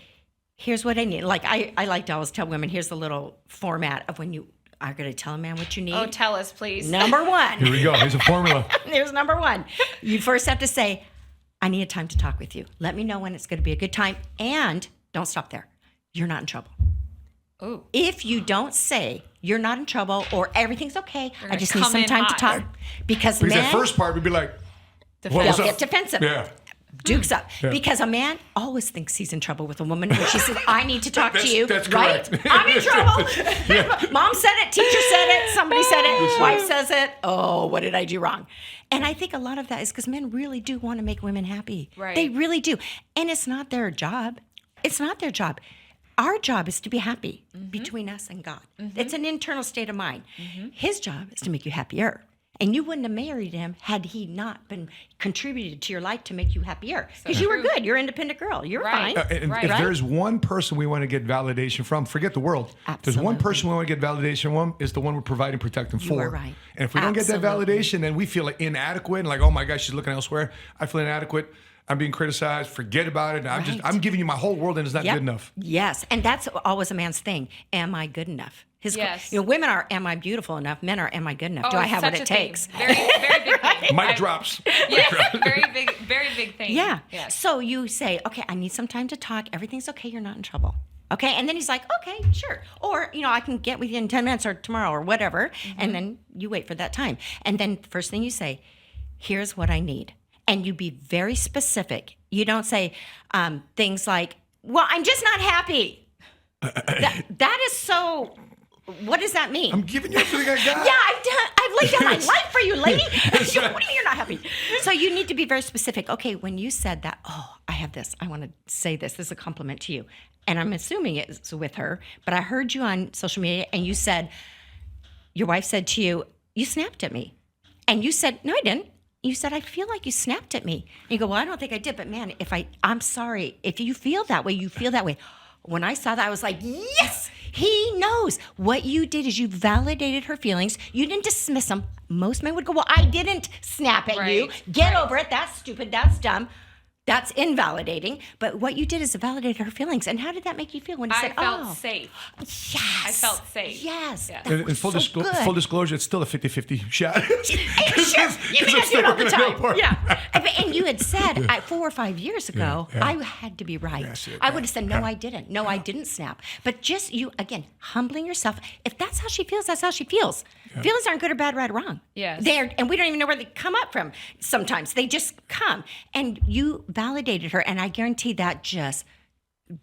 here's what I need. Like I like to always tell women, here's the little format of when you are going to tell a man what you need. Oh, tell us, please. Number one. Here we go. Here's a formula. Here's number one. You first have to say, I need a time to talk with you. Let me know when it's going to be a good time. And don't stop there. You're not in trouble. Oh. If you don't say you're not in trouble or everything's okay, I gonna just need come some in time to hot. talk. Because Because men, that first part would be like, they'll what's up? get defensive. Yeah. Dukes up. Yeah. Because a man always thinks he's in trouble with a woman when she says, I need to talk to you. That's right? correct. I'm in trouble. Mom said it, teacher said it, somebody said it, wife says it. Oh, what did I do wrong? And I think a lot of that is because men really do want to make women happy. Right. They really do. And it's not their job. It's not their job. Our job is to be happy between us and God. It's an internal state of mind. His job is to make you happier. And you wouldn't have married him had he not been contributed to your life to make you happier. Because you were good. You're an independent girl. You're Right. fine. And Right. if there's one person we want to get validation from, forget the world. There's one Absolutely. person we want to get validation from, is the one we're providing, protecting for. are right. And if we don't get that Absolutely. validation, then we feel like inadequate and like, oh my gosh, she's looking elsewhere. I feel inadequate. I'm being criticized. Forget about it. Right. I'm giving you my whole world and it's not Yep. good enough. Yes. And that's always a man's thing. Am I good enough? Yes. Women are, am I beautiful enough? Men are, am I good enough? Do Oh, I have what such it a thing. takes? Very, very big thing. Mic drops. Yes, very big thing. Yeah. Yes. So you say, okay, I need some time to talk. Everything's okay. You're not in trouble. Okay. And then he's like, okay, sure. Or, I can get with you in 10 minutes or tomorrow or whatever. And then you wait for that time. And then first thing you say, here's what I need. And you be very specific. You don't say things like, well, I'm just not happy. That is so, what does that mean? I'm giving you everything I got. Yeah, I've laid down my life for you, lady. What do you mean you're not happy? So you need to be very specific. Okay, when you said that, oh, I have this. I want to say this. This is a compliment to you. And I'm assuming it's with her, but I heard you on social media and you said, your wife said to you, you snapped at me. And you said, no, I didn't. You said, I feel like you snapped at me. And you go, well, I don't think I did, but man, I'm sorry. If you feel that way, you feel that way. When I saw that, I was like, yes, he knows. What you did is you validated her feelings. You didn't dismiss them. Most men would go, well, I didn't snap at you. Get over it. That's stupid. That's dumb. That's invalidating. But what you did is validate her feelings. And how did that make you feel when you I said, felt oh, safe. yes. I felt safe. Yes. Yes. That And was full, so full good. disclosure, it's still a 50-50 shot. Hey, sure. You may not do it all the time. Yeah. And you had said 4 or 5 years ago, Yeah. I had to be right. Yes, yeah, I would have said, no, I didn't. No, I didn't snap. But just you, again, humbling yourself. If that's how she feels, that's how she feels. Feelings aren't good or bad, right or wrong. Yes. And we don't even know where they come up from sometimes. They just come. And you validated her. And I guarantee that just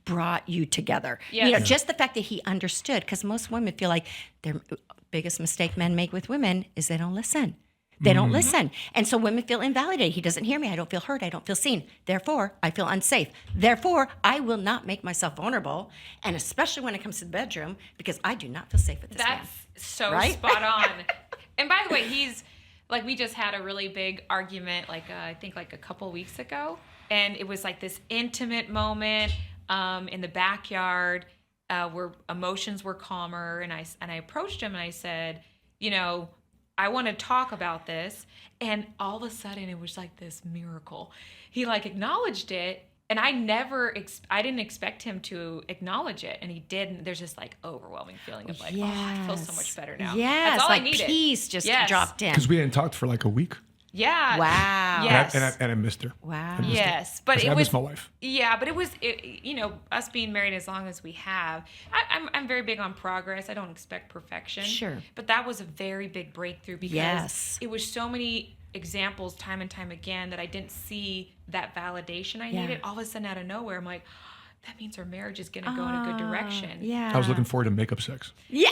brought you together. Yes. Just the fact that he understood, because most women feel like their biggest mistake men make with women is they don't listen. They don't listen. And so women feel invalidated. He doesn't hear me. I don't feel heard. I don't feel seen. Therefore, I feel unsafe. Therefore, I will not make myself vulnerable. And especially when it comes to the bedroom, because I do not feel safe with this man. That's so Right? spot on. And by the way, we just had a really big argument, I think a couple weeks ago. And it was like this intimate moment in the backyard where emotions were calmer. And I approached him and I said, I want to talk about this. And all of a sudden it was like this miracle. He acknowledged it. And I didn't expect him to acknowledge it. And he did. And there's this overwhelming feeling of I feel so much better now. Yes, That's all like I needed. peace just Yes. dropped in. Because we hadn't talked for like a week. Yeah. Wow. Yes. And I missed her. Wow. I missed her. Yes, but I it was miss my wife. Yeah, but it was us being married as long as we have. I'm very big on progress. I don't expect perfection. Sure. But that was a very big breakthrough because Yes. it was so many examples time and time again that I didn't see that validation I Yeah. needed. All of a sudden out of nowhere, I'm like, that means our marriage is going to go in a good direction. Yeah. I was looking forward to makeup sex. Yeah.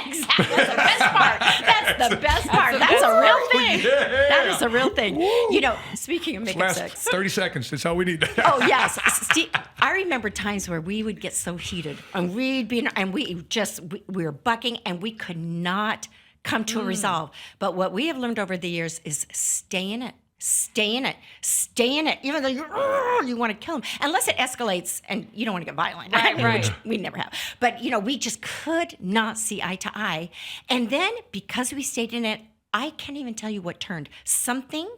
Exactly. That's the best part. That's the best part. That's a real thing. Yeah. That is a real thing. You know, speaking of making Last sex. 30 seconds. That's all we need. Oh yes, Steve, I remember times where we would get so heated, and we were bucking, and we could not come to a resolve. But what we have learned over the years is stay in it. Stay in it. Stay in it. Even though you want to kill him, unless it escalates and you don't want to get violent. Right. Which we never have. But we just could not see eye to eye. And then because we stayed in it, I can't even tell you what turned. Something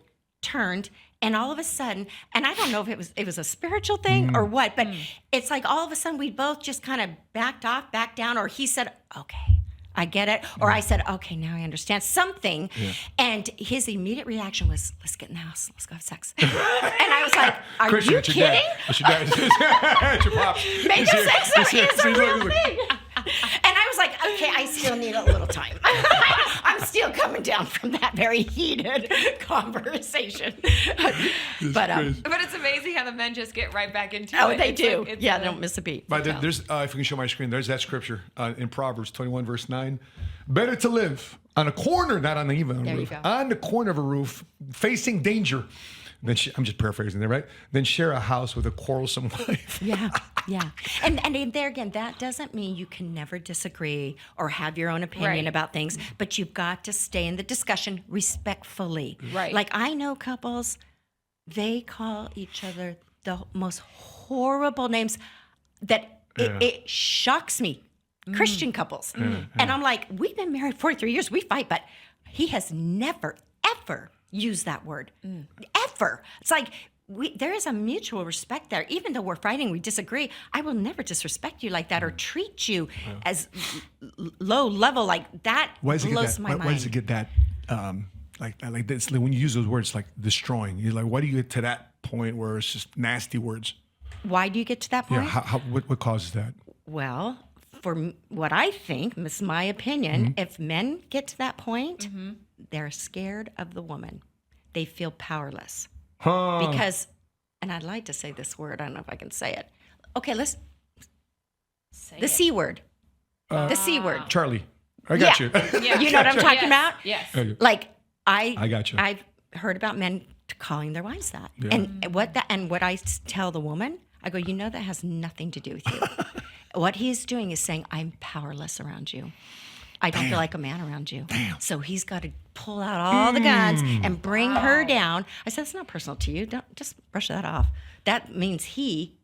turned, and all of a sudden, and I don't know if it was a spiritual thing or what, but it's like all of a sudden we both just kind of backed off, backed down, or he said, "Okay, I get it," or I said, "Okay, now I understand something." Yeah. And his immediate reaction was, "Let's get in the house. Let's go have sex." And I was like, "Are Christian, you it's your kidding?" dad. It's your dad. It's your pops. Make He's sex here. is a He's real here. thing. And I was like, "Okay, I still need a little time. I'm still coming down from that very heated conversation." But it's amazing how the men just get right back into oh, it. they It's do. like- it's Yeah, a- they don't miss a beat. But there's, if we can show my screen, there's that scripture in Proverbs 21, verse 9. Better to live on a corner, not on even a There you roof, go. on the corner of a roof, facing danger. I'm just paraphrasing there, right? Then share a house with a quarrelsome wife. Yeah. And there again, that doesn't mean you can never disagree or have your own opinion Right. about things, but you've got to stay in the discussion respectfully. Right. Like I know couples, they call each other the most horrible names that it shocks me. Christian couples. And I'm like, we've been married 43 years, we fight, but he has never, ever used that word. Ever. It's like, there is a mutual respect there. Even though we're fighting, we disagree, I will never disrespect you like that or treat you as low level like that. Why does it blows get that? my Why mind. does it get that? Like this, like when you use those words, like destroying. You're like, why do you get to that point where it's just nasty words? Why do you get to that point? Yeah. What causes that? Well, what I think, this is my opinion, if men get to that point, they're scared of the woman. They feel powerless. Because, and I'd like to say this word, I don't know if I can say it. Okay, let's, the C word. The C word. Charlie, I got you. Yeah. You know what I'm talking Yes. about? Yes. Like, I got you. I've heard about men calling their wives that. And what I tell the woman, I go, that has nothing to do with you. What he's doing is saying, I'm powerless around you. I don't feel like a man around you. So he's got to pull out all the guns and bring her down. I said, it's not personal to you. Don't just brush that off. That means he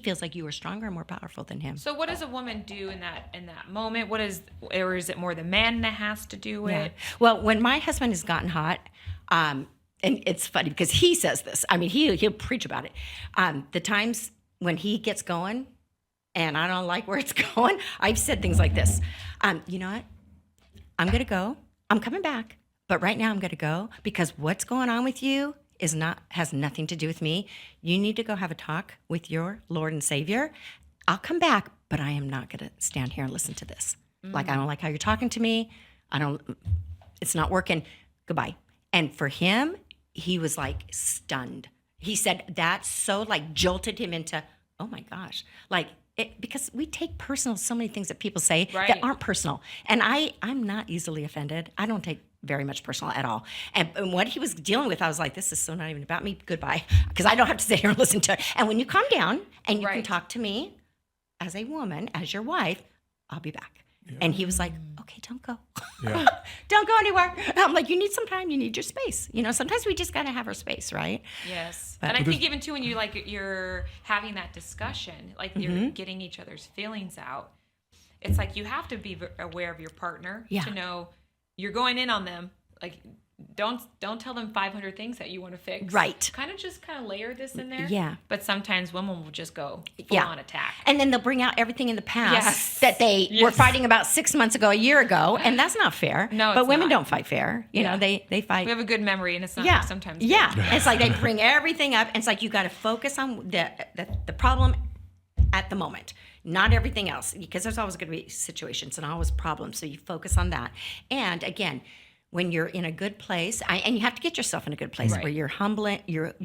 feels like you are stronger and more powerful than him. So what does a woman do in that moment? Or is it more the man that has to do it? Well, when my husband has gotten hot, and it's funny because he says this. I mean, he'll preach about it. The times when he gets going, and I don't like where it's going, I've said things like this. You know what? I'm going to go. I'm coming back. But right now I'm going to go because what's going on with you has nothing to do with me. You need to go have a talk with your Lord and Savior. I'll come back, but I am not going to stand here and listen to this. Like, I don't like how you're talking to me. It's not working. Goodbye. And for him, he was like stunned. He said that so like jolted him into, oh my gosh, like, because we take personal so many things that people say that aren't personal. And I'm not easily offended. I don't take very much personal at all. And what he was dealing with, I was like, this is so not even about me. Goodbye. Because I don't have to sit here and listen to it. And when you calm down and you can talk to me as a woman, as your wife, I'll be back. Yeah. And he was like, okay, don't go. Yeah. Don't go anywhere. I'm like, you need some time. You need your space. Sometimes we just got to have our space, right? Yes. And I think even too, when you're having that discussion, like you're getting each other's feelings out, it's like you have to be aware of your partner to know you're going in on them. Like, don't tell them 500 things that you want to fix. Right. Kind of layer this in there. Yeah. But sometimes women will just go full on attack. And then they'll bring out everything in the past that they were fighting about 6 months ago, a year ago, and that's not fair. No, but it's women not. don't fight fair. You know, they fight. We have a good memory, and it's not sometimes. Yeah. It's like they bring everything up, and it's like you got to focus on the problem at the moment, not everything else, because there's always going to be situations and always problems. So you focus on that. And again, when you're in a good place, and you have to get yourself in a good place where you've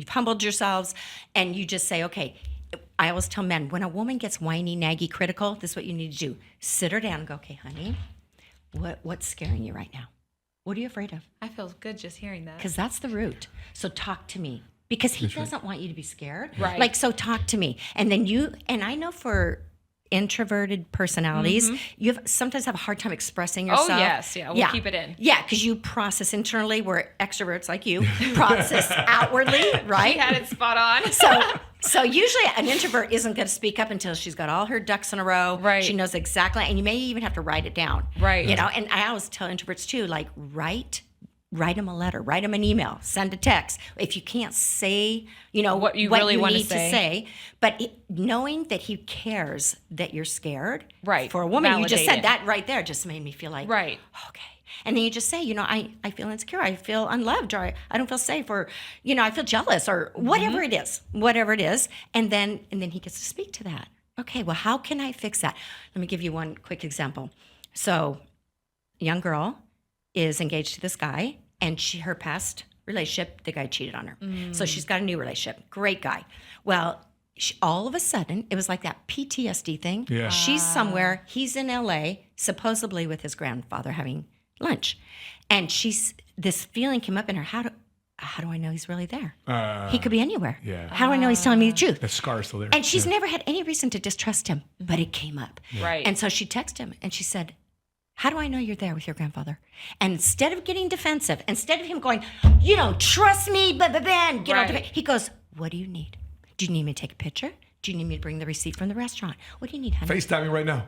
humbled yourselves, and you just say, okay. I always tell men, when a woman gets whiny, naggy, critical, this is what you need to do. Sit her down and go, okay, honey, what's scaring you right now? What are you afraid of? I feel good just hearing that. Because that's the root. So talk to me. Because he doesn't want you to be scared. Right. Like, so talk to me. And then and I know for introverted personalities, you sometimes have a hard time expressing yourself. Oh, yes. Yeah, we'll keep it in. Yeah, because you process internally, where extroverts like you process outwardly, right? He had it spot on. So usually an introvert isn't going to speak up until she's got all her ducks in a row. Right. She knows exactly, and you may even have to write it down. Right. You know, and I always tell introverts too, like, write them a letter, write them an email, send a text. If you can't say, what you really want to need say. But knowing that he cares that you're scared. Right. For a woman, you just said Validated. that right there just made me feel like, Right. okay. And then you just say, I feel insecure, I feel unloved, or I don't feel safe, or, I feel jealous, or whatever it is. And then he gets to speak to that. Okay, well, how can I fix that? Let me give you one quick example. So, young girl is engaged to this guy, and her past relationship, the guy cheated on her. So she's got a new relationship. Great guy. Well, all of a sudden, it was like that PTSD thing. Yeah. She's somewhere, he's in LA, supposedly with his grandfather having lunch. And this feeling came up in her, how do I know he's really there? He could be anywhere. Yeah. How do I know he's telling me the truth? That scar's still there. And she's never had any reason to distrust him, but it came up. Right. And so she texted him and she said, how do I know you're there with your grandfather? And instead of getting defensive, instead of him going, trust me, get all defensive, he goes, what do you need? Do you need me to take a picture? Do you need me to bring the receipt from the restaurant? What do you need, honey? FaceTime me right now.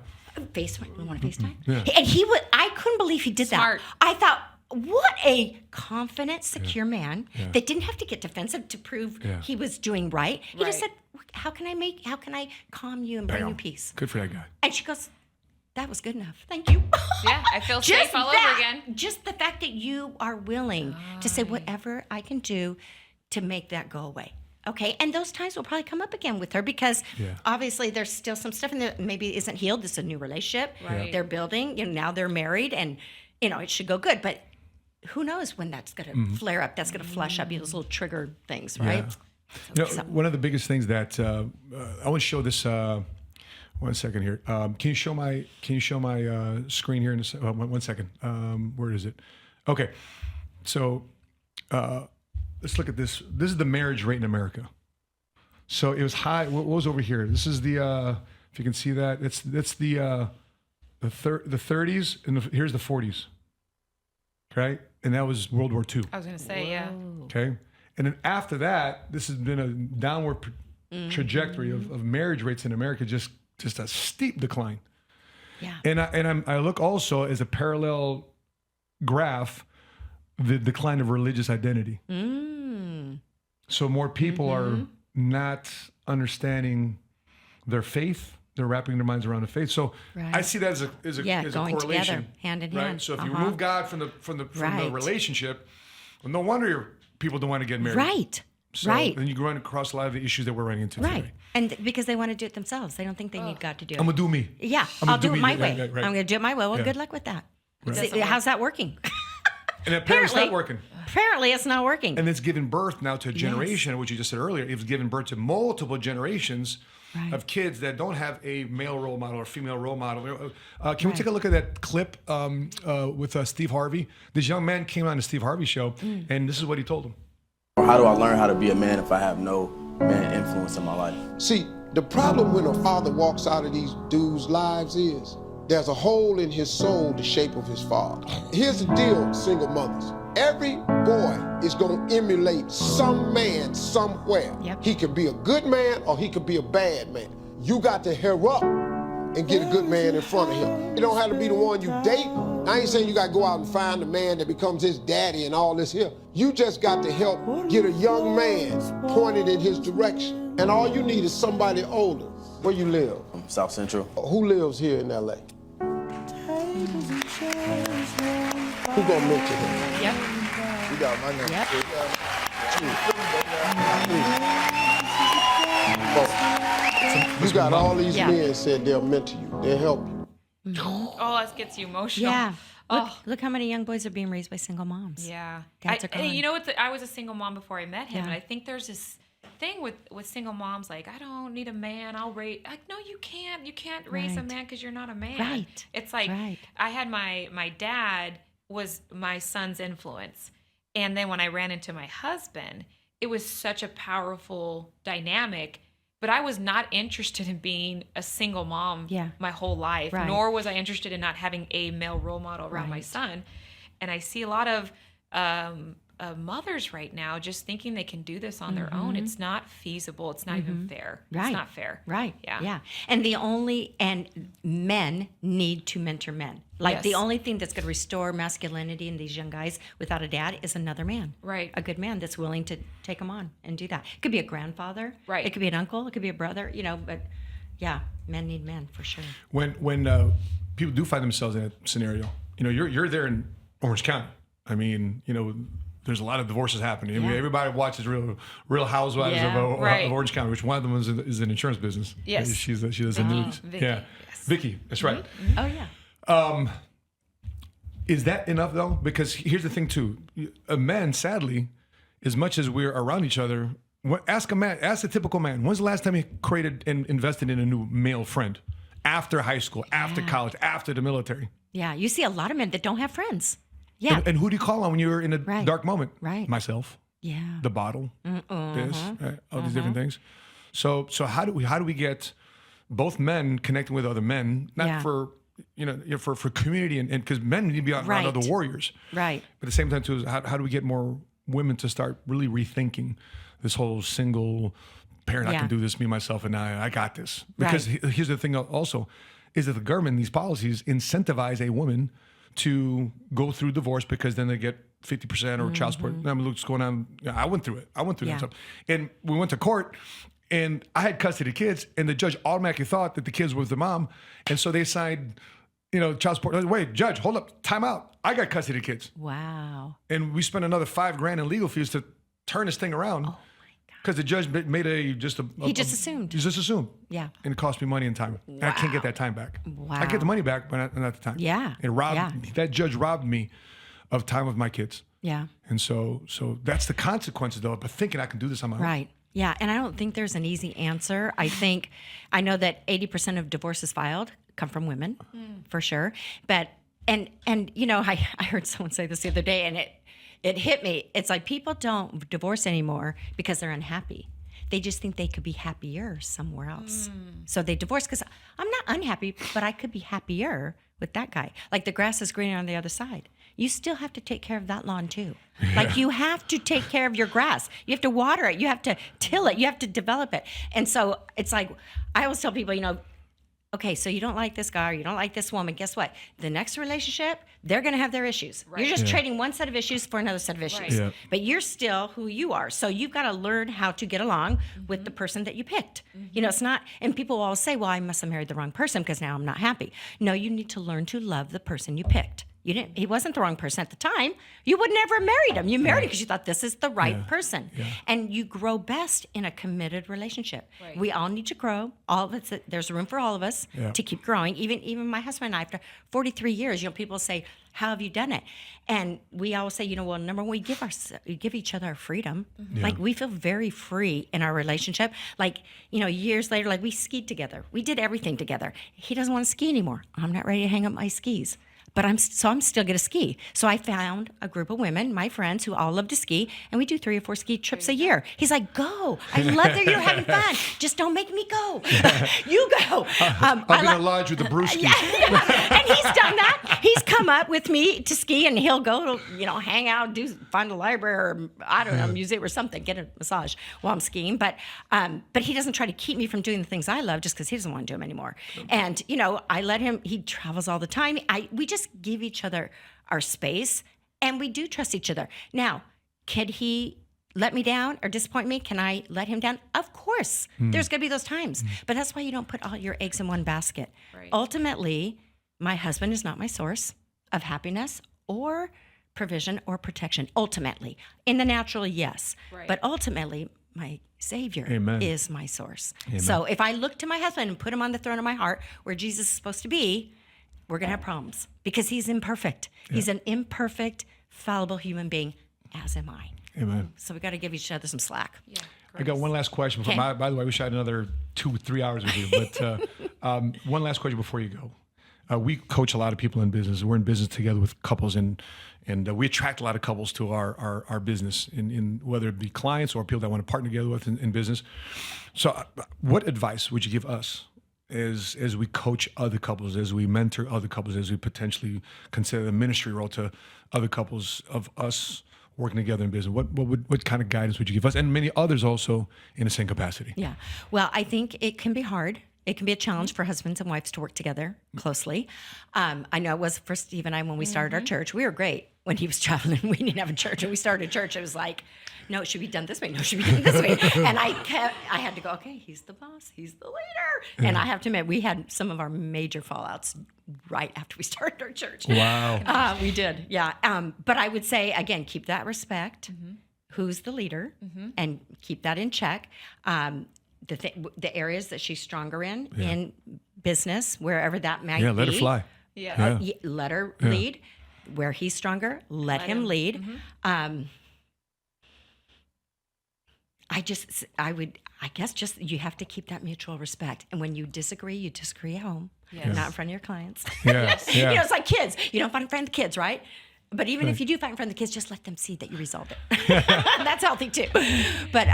FaceTime? You want to FaceTime? Yeah. And I couldn't believe he did Smart. that. I thought, what a confident, secure man that didn't have to get defensive to prove he was doing right. He just said, how can I calm you and bring you peace? Good for that guy. And she goes, that was good enough. Thank you. Yeah, I feel safe all over again. Just the fact that you are willing to say whatever I can do to make that go away. Okay, and those times will probably come up again with her because obviously there's still some stuff in there that maybe isn't healed. This is a new relationship. Right. They're building, now they're married and, it should go good. But who knows when that's going to flare up, that's going to flush up, those little trigger things, right? Yeah. One of the biggest things that I want to show this. 1 second here. Can you show my screen here in a 1 second? Where is it? Okay. So let's look at this. This is the marriage rate in America. So it was high. What was over here? This is the if you can see that. That's the 30s and here's the 40s. Right? And that was World War II. I was going to say, yeah. Okay. And then after that, this has been a downward trajectory of marriage rates in America, just a steep decline. Yeah. And I look also as a parallel graph, the decline of religious identity. So more people are not understanding their faith. They're wrapping their minds around the faith. So I see that as a going correlation, together, hand in right? hand. So if you remove God from the relationship, well, no wonder people don't want to get married. Right. So then you run across a lot of the issues that we're running into today. And because they want to do it themselves. They don't think they need God to do it. I'm going to do me. Yeah, I'm I'll gonna do it my me. way. Yeah, right. I'm going to do it my way. Well, Yeah. good luck with that. Right. See, how's that working? And apparently it's not working. Apparently it's not working. And it's given birth now to a generation, which you just said earlier. It's given birth to multiple generations of kids that don't have a male role model or female role model. Can we take a look at that clip with Steve Harvey? This young man came on the Steve Harvey show, and this is what he told him. How do I learn how to be a man if I have no man influence in my life? See, the problem when a father walks out of these dudes' lives is there's a hole in his soul the shape of his father. Here's the deal, single mothers. Every boy is going to emulate some man somewhere. Yep. He could be a good man or he could be a bad man. You got to hair up and get a good man in front of him. You don't have to be the one you date. I ain't saying you got to go out and find a man that becomes his daddy and all this here. You just got to help get a young man pointed in his direction. And all you need is somebody older. Where you live? South Central. Who lives here in LA? Who gonna mention him? Yep. You got my number. Yep. You got all these men said they'll mentor you. They'll help you. Oh, that gets you emotional. Yeah. Oh. Look how many young boys are being raised by single moms. Yeah. Dads are gone. You know what? I was a single mom before I met him, Yeah. and I think there's this thing with single moms, like, I don't need a man. I'll raise. Like, no, you can't. You can't raise a man because you're not a man. Right. It's like I had my dad was my son's influence, and then when I ran into my husband, it was such a powerful dynamic. But I was not interested in being a single mom my whole life, nor was I interested in not having a male role model around my son. And I see a lot of mothers right now just thinking they can do this on their own. It's not feasible. It's not even fair. It's not fair. Right. Yeah. Yeah. And men need to mentor men. Like the only thing that's going to restore masculinity in these young guys without a dad is another man. Right. A good man that's willing to take them on and do that. It could be a grandfather. Right. It could be an uncle. It could be a brother, but yeah, men need men for sure. When people do find themselves in a scenario, you're there in Orange County. I mean, there's a lot of divorces happening. I mean, everybody watches Real Housewives of Orange County, which one of them is an insurance business. Yes. She does annuities. Vicky. Yeah. Yes. Vicky, that's right. Oh, yeah. Is that enough though? Because here's the thing too. A man, sadly, as much as we're around each other, ask a typical man, when's the last time he created and invested in a new male friend? After high school, after college, after the military. Yeah. You see a lot of men that don't have friends. Yeah. And who do you call on when you're in a dark moment? Right. Myself. Yeah. The bottle. This. Right? All these different things. So how do we get both men connecting with other men? Not for for community and because men need to be around other warriors. Right. But at the same time too, is how do we get more women to start really rethinking this whole single parent? I can do this, me, myself, and I got this. Because here's the thing also, is that the government, these policies incentivize a woman to go through divorce because then they get 50% or child support. I mean, look what's going on. I went through it. That stuff. And we went to court and I had custody of the kids and the judge automatically thought that the kids were with the mom. And so they signed, child support. Wait, judge, hold up, time out. I got custody of the kids. Wow. And we spent another $5,000 in legal fees to turn this thing around. Because the judge made He just assumed. He just assumed. Yeah. And it cost me money and time. And I can't get that time back. Wow. I get the money back, but not the time. Yeah. That judge robbed me of time with my kids. Yeah. And so that's the consequences though, but thinking I can do this on my own. Right. Yeah. And I don't think there's an easy answer. I know that 80% of divorces filed come from women for sure. But, and I heard someone say this the other day and it hit me. It's like people don't divorce anymore because they're unhappy. They just think they could be happier somewhere else. So they divorce because I'm not unhappy, but I could be happier with that guy. Like the grass is greener on the other side. You still have to take care of that lawn too. Yeah. Like you have to take care of your grass. You have to water it. You have to till it. You have to develop it. And so it's like, I always tell people, okay, so you don't like this guy or you don't like this woman. Guess what? The next relationship, they're going to have their issues. Right. You're just trading one set of issues for another set of issues. Right. Yeah. But you're still who you are. So you've got to learn how to get along with the person that you picked. It's not, and people will always say, well, I must have married the wrong person because now I'm not happy. No, you need to learn to love the person you picked. He wasn't the wrong person at the time. You would never have married him. You married him because you thought this is the right person. Yeah. And you grow best in a committed relationship. Right. We all need to grow. All of us, there's room for all of us to keep growing. Even my husband and I, after 43 years, people say, how have you done it? And we always say, well, number one, we give each other our freedom. Yeah. Like we feel very free in our relationship. Like, years later, like we skied together. We did everything together. He doesn't want to ski anymore. I'm not ready to hang up my skis. But I'm still going to ski. So I found a group of women, my friends, who all love to ski, and we do 3 or 4 ski trips a year. He's like, go. I love that you're having fun. Just don't make me go. You go. I'll be in the lodge with the brewski. And he's done that. He's come up with me to ski, and he'll go to, hang out, find a library or, I don't know, a museum or something, get a massage while I'm skiing. But he doesn't try to keep me from doing the things I love just because he doesn't want to do them anymore. And, I let him, he travels all the time. We just give each other our space, and we do trust each other. Now, could he let me down or disappoint me? Can I let him down? Of course. There's going to be those times. But that's why you don't put all your eggs in one basket. Right. Ultimately, my husband is not my source of happiness or provision or protection. Ultimately. In the natural, yes. Right. But ultimately, my Savior is my source. Amen. So if I look to my husband and put him on the throne of my heart where Jesus is supposed to be, we're going to have problems because he's imperfect. Yeah. He's an imperfect, fallible human being, as am I. Amen. So we got to give each other some slack. Yeah. I got one last question. Okay. By the way, I wish I had another 2-3 hours with you. But one last question before you go. We coach a lot of people in business. We're in business together with couples, and we attract a lot of couples to our business, in whether it be clients or people that want to partner together with in business. So what advice would you give us as we coach other couples, as we mentor other couples, as we potentially consider the ministry role to other couples of us working together in business? What kind of guidance would you give us, and many others also in the same capacity? Yeah. Well, I think it can be hard. It can be a challenge for husbands and wives to work together closely. I know it was for Steve and I when we started our church. We were great when he was traveling. We didn't have a church, and we started a church. It was like, no, it should be done this way. No, it should be done this way. And I had to go, okay, he's the boss. He's the leader. And I have to admit, we had some of our major fallouts right after we started our church. Wow. We did, yeah. But I would say, again, keep that respect. Who's the leader? And keep that in check. The areas that she's stronger in business, wherever that might be. Yeah, let her fly. Let her lead. Where he's stronger, let him lead. I guess you have to keep that mutual respect. And when you disagree at home, not in front of your clients. Yes. You know, it's like kids. You don't fight in front of the kids, right? But even if you do fight in front of the kids, just let them see that you resolved it. That's healthy too. But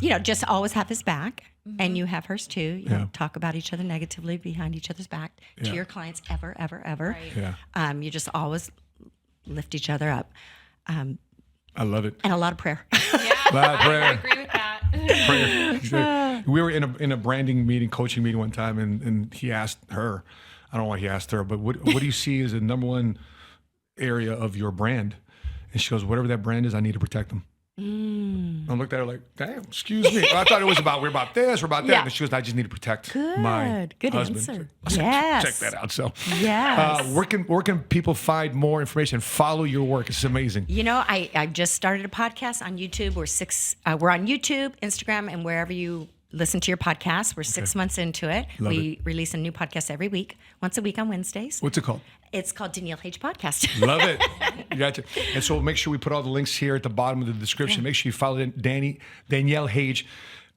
you know, just always have his back, and you have hers too. You don't talk about each other negatively behind each other's back to your clients ever. Right. Yeah. You just always lift each other up. I love it. And a lot of prayer. Yeah, Lot of I prayer. agree with that. Prayer. We were in a branding meeting, coaching meeting one time, and he asked her, I don't know what he asked her, but what do you see as the number one area of your brand? And she goes, whatever that brand is, I need to protect them. I looked at her like, damn, excuse me. I thought it was we're about this, we're about that. Yeah. And she goes, I just need to protect my Good husband. answer. I said, Yes. check that out. So Yes. where can people find more information, follow your work? It's amazing. You know, I just started a podcast on YouTube. We're on YouTube, Instagram, and wherever you listen to your podcast. We're 6 months into it. We release a new podcast every week, once a week on Wednesdays. What's it called? It's called Daniele Hage Podcast. Love it. You gotcha. And so make sure we put all the links here at the bottom of the description. Make sure you follow Daniele Hage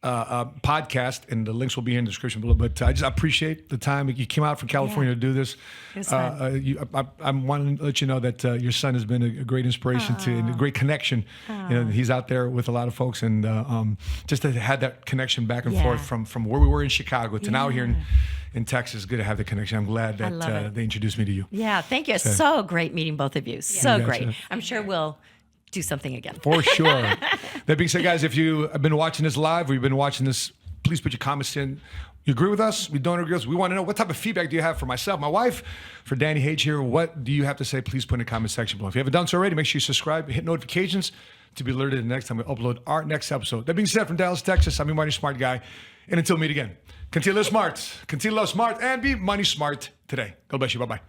podcast, and the links will be in the description below. But I just appreciate the time you came out from California to do this. It was fun. I want to let you know that your son has been a great inspiration and a great connection. You know, he's out there with a lot of folks, and just to have that connection back and forth from where we were in Chicago to now here in Texas. Good to have the connection. I'm glad that they introduced me to you. Yeah, thank you. So great meeting both of you. So great. I'm sure we'll do something again. For sure. That being said, guys, if you have been watching this live or you've been watching this, please put your comments in. You agree with us? We don't agree with us? We want to know, what type of feedback do you have for myself, my wife, for Danny Hage here? What do you have to say? Please put in the comment section below. If you haven't done so already, make sure you subscribe, hit notifications to be alerted the next time we upload our next episode. That being said, from Dallas, Texas, I'm your Money Smart guy. And until we meet again, continue to live smart, continue to love smart, and be money smart today. God bless you. Bye-bye.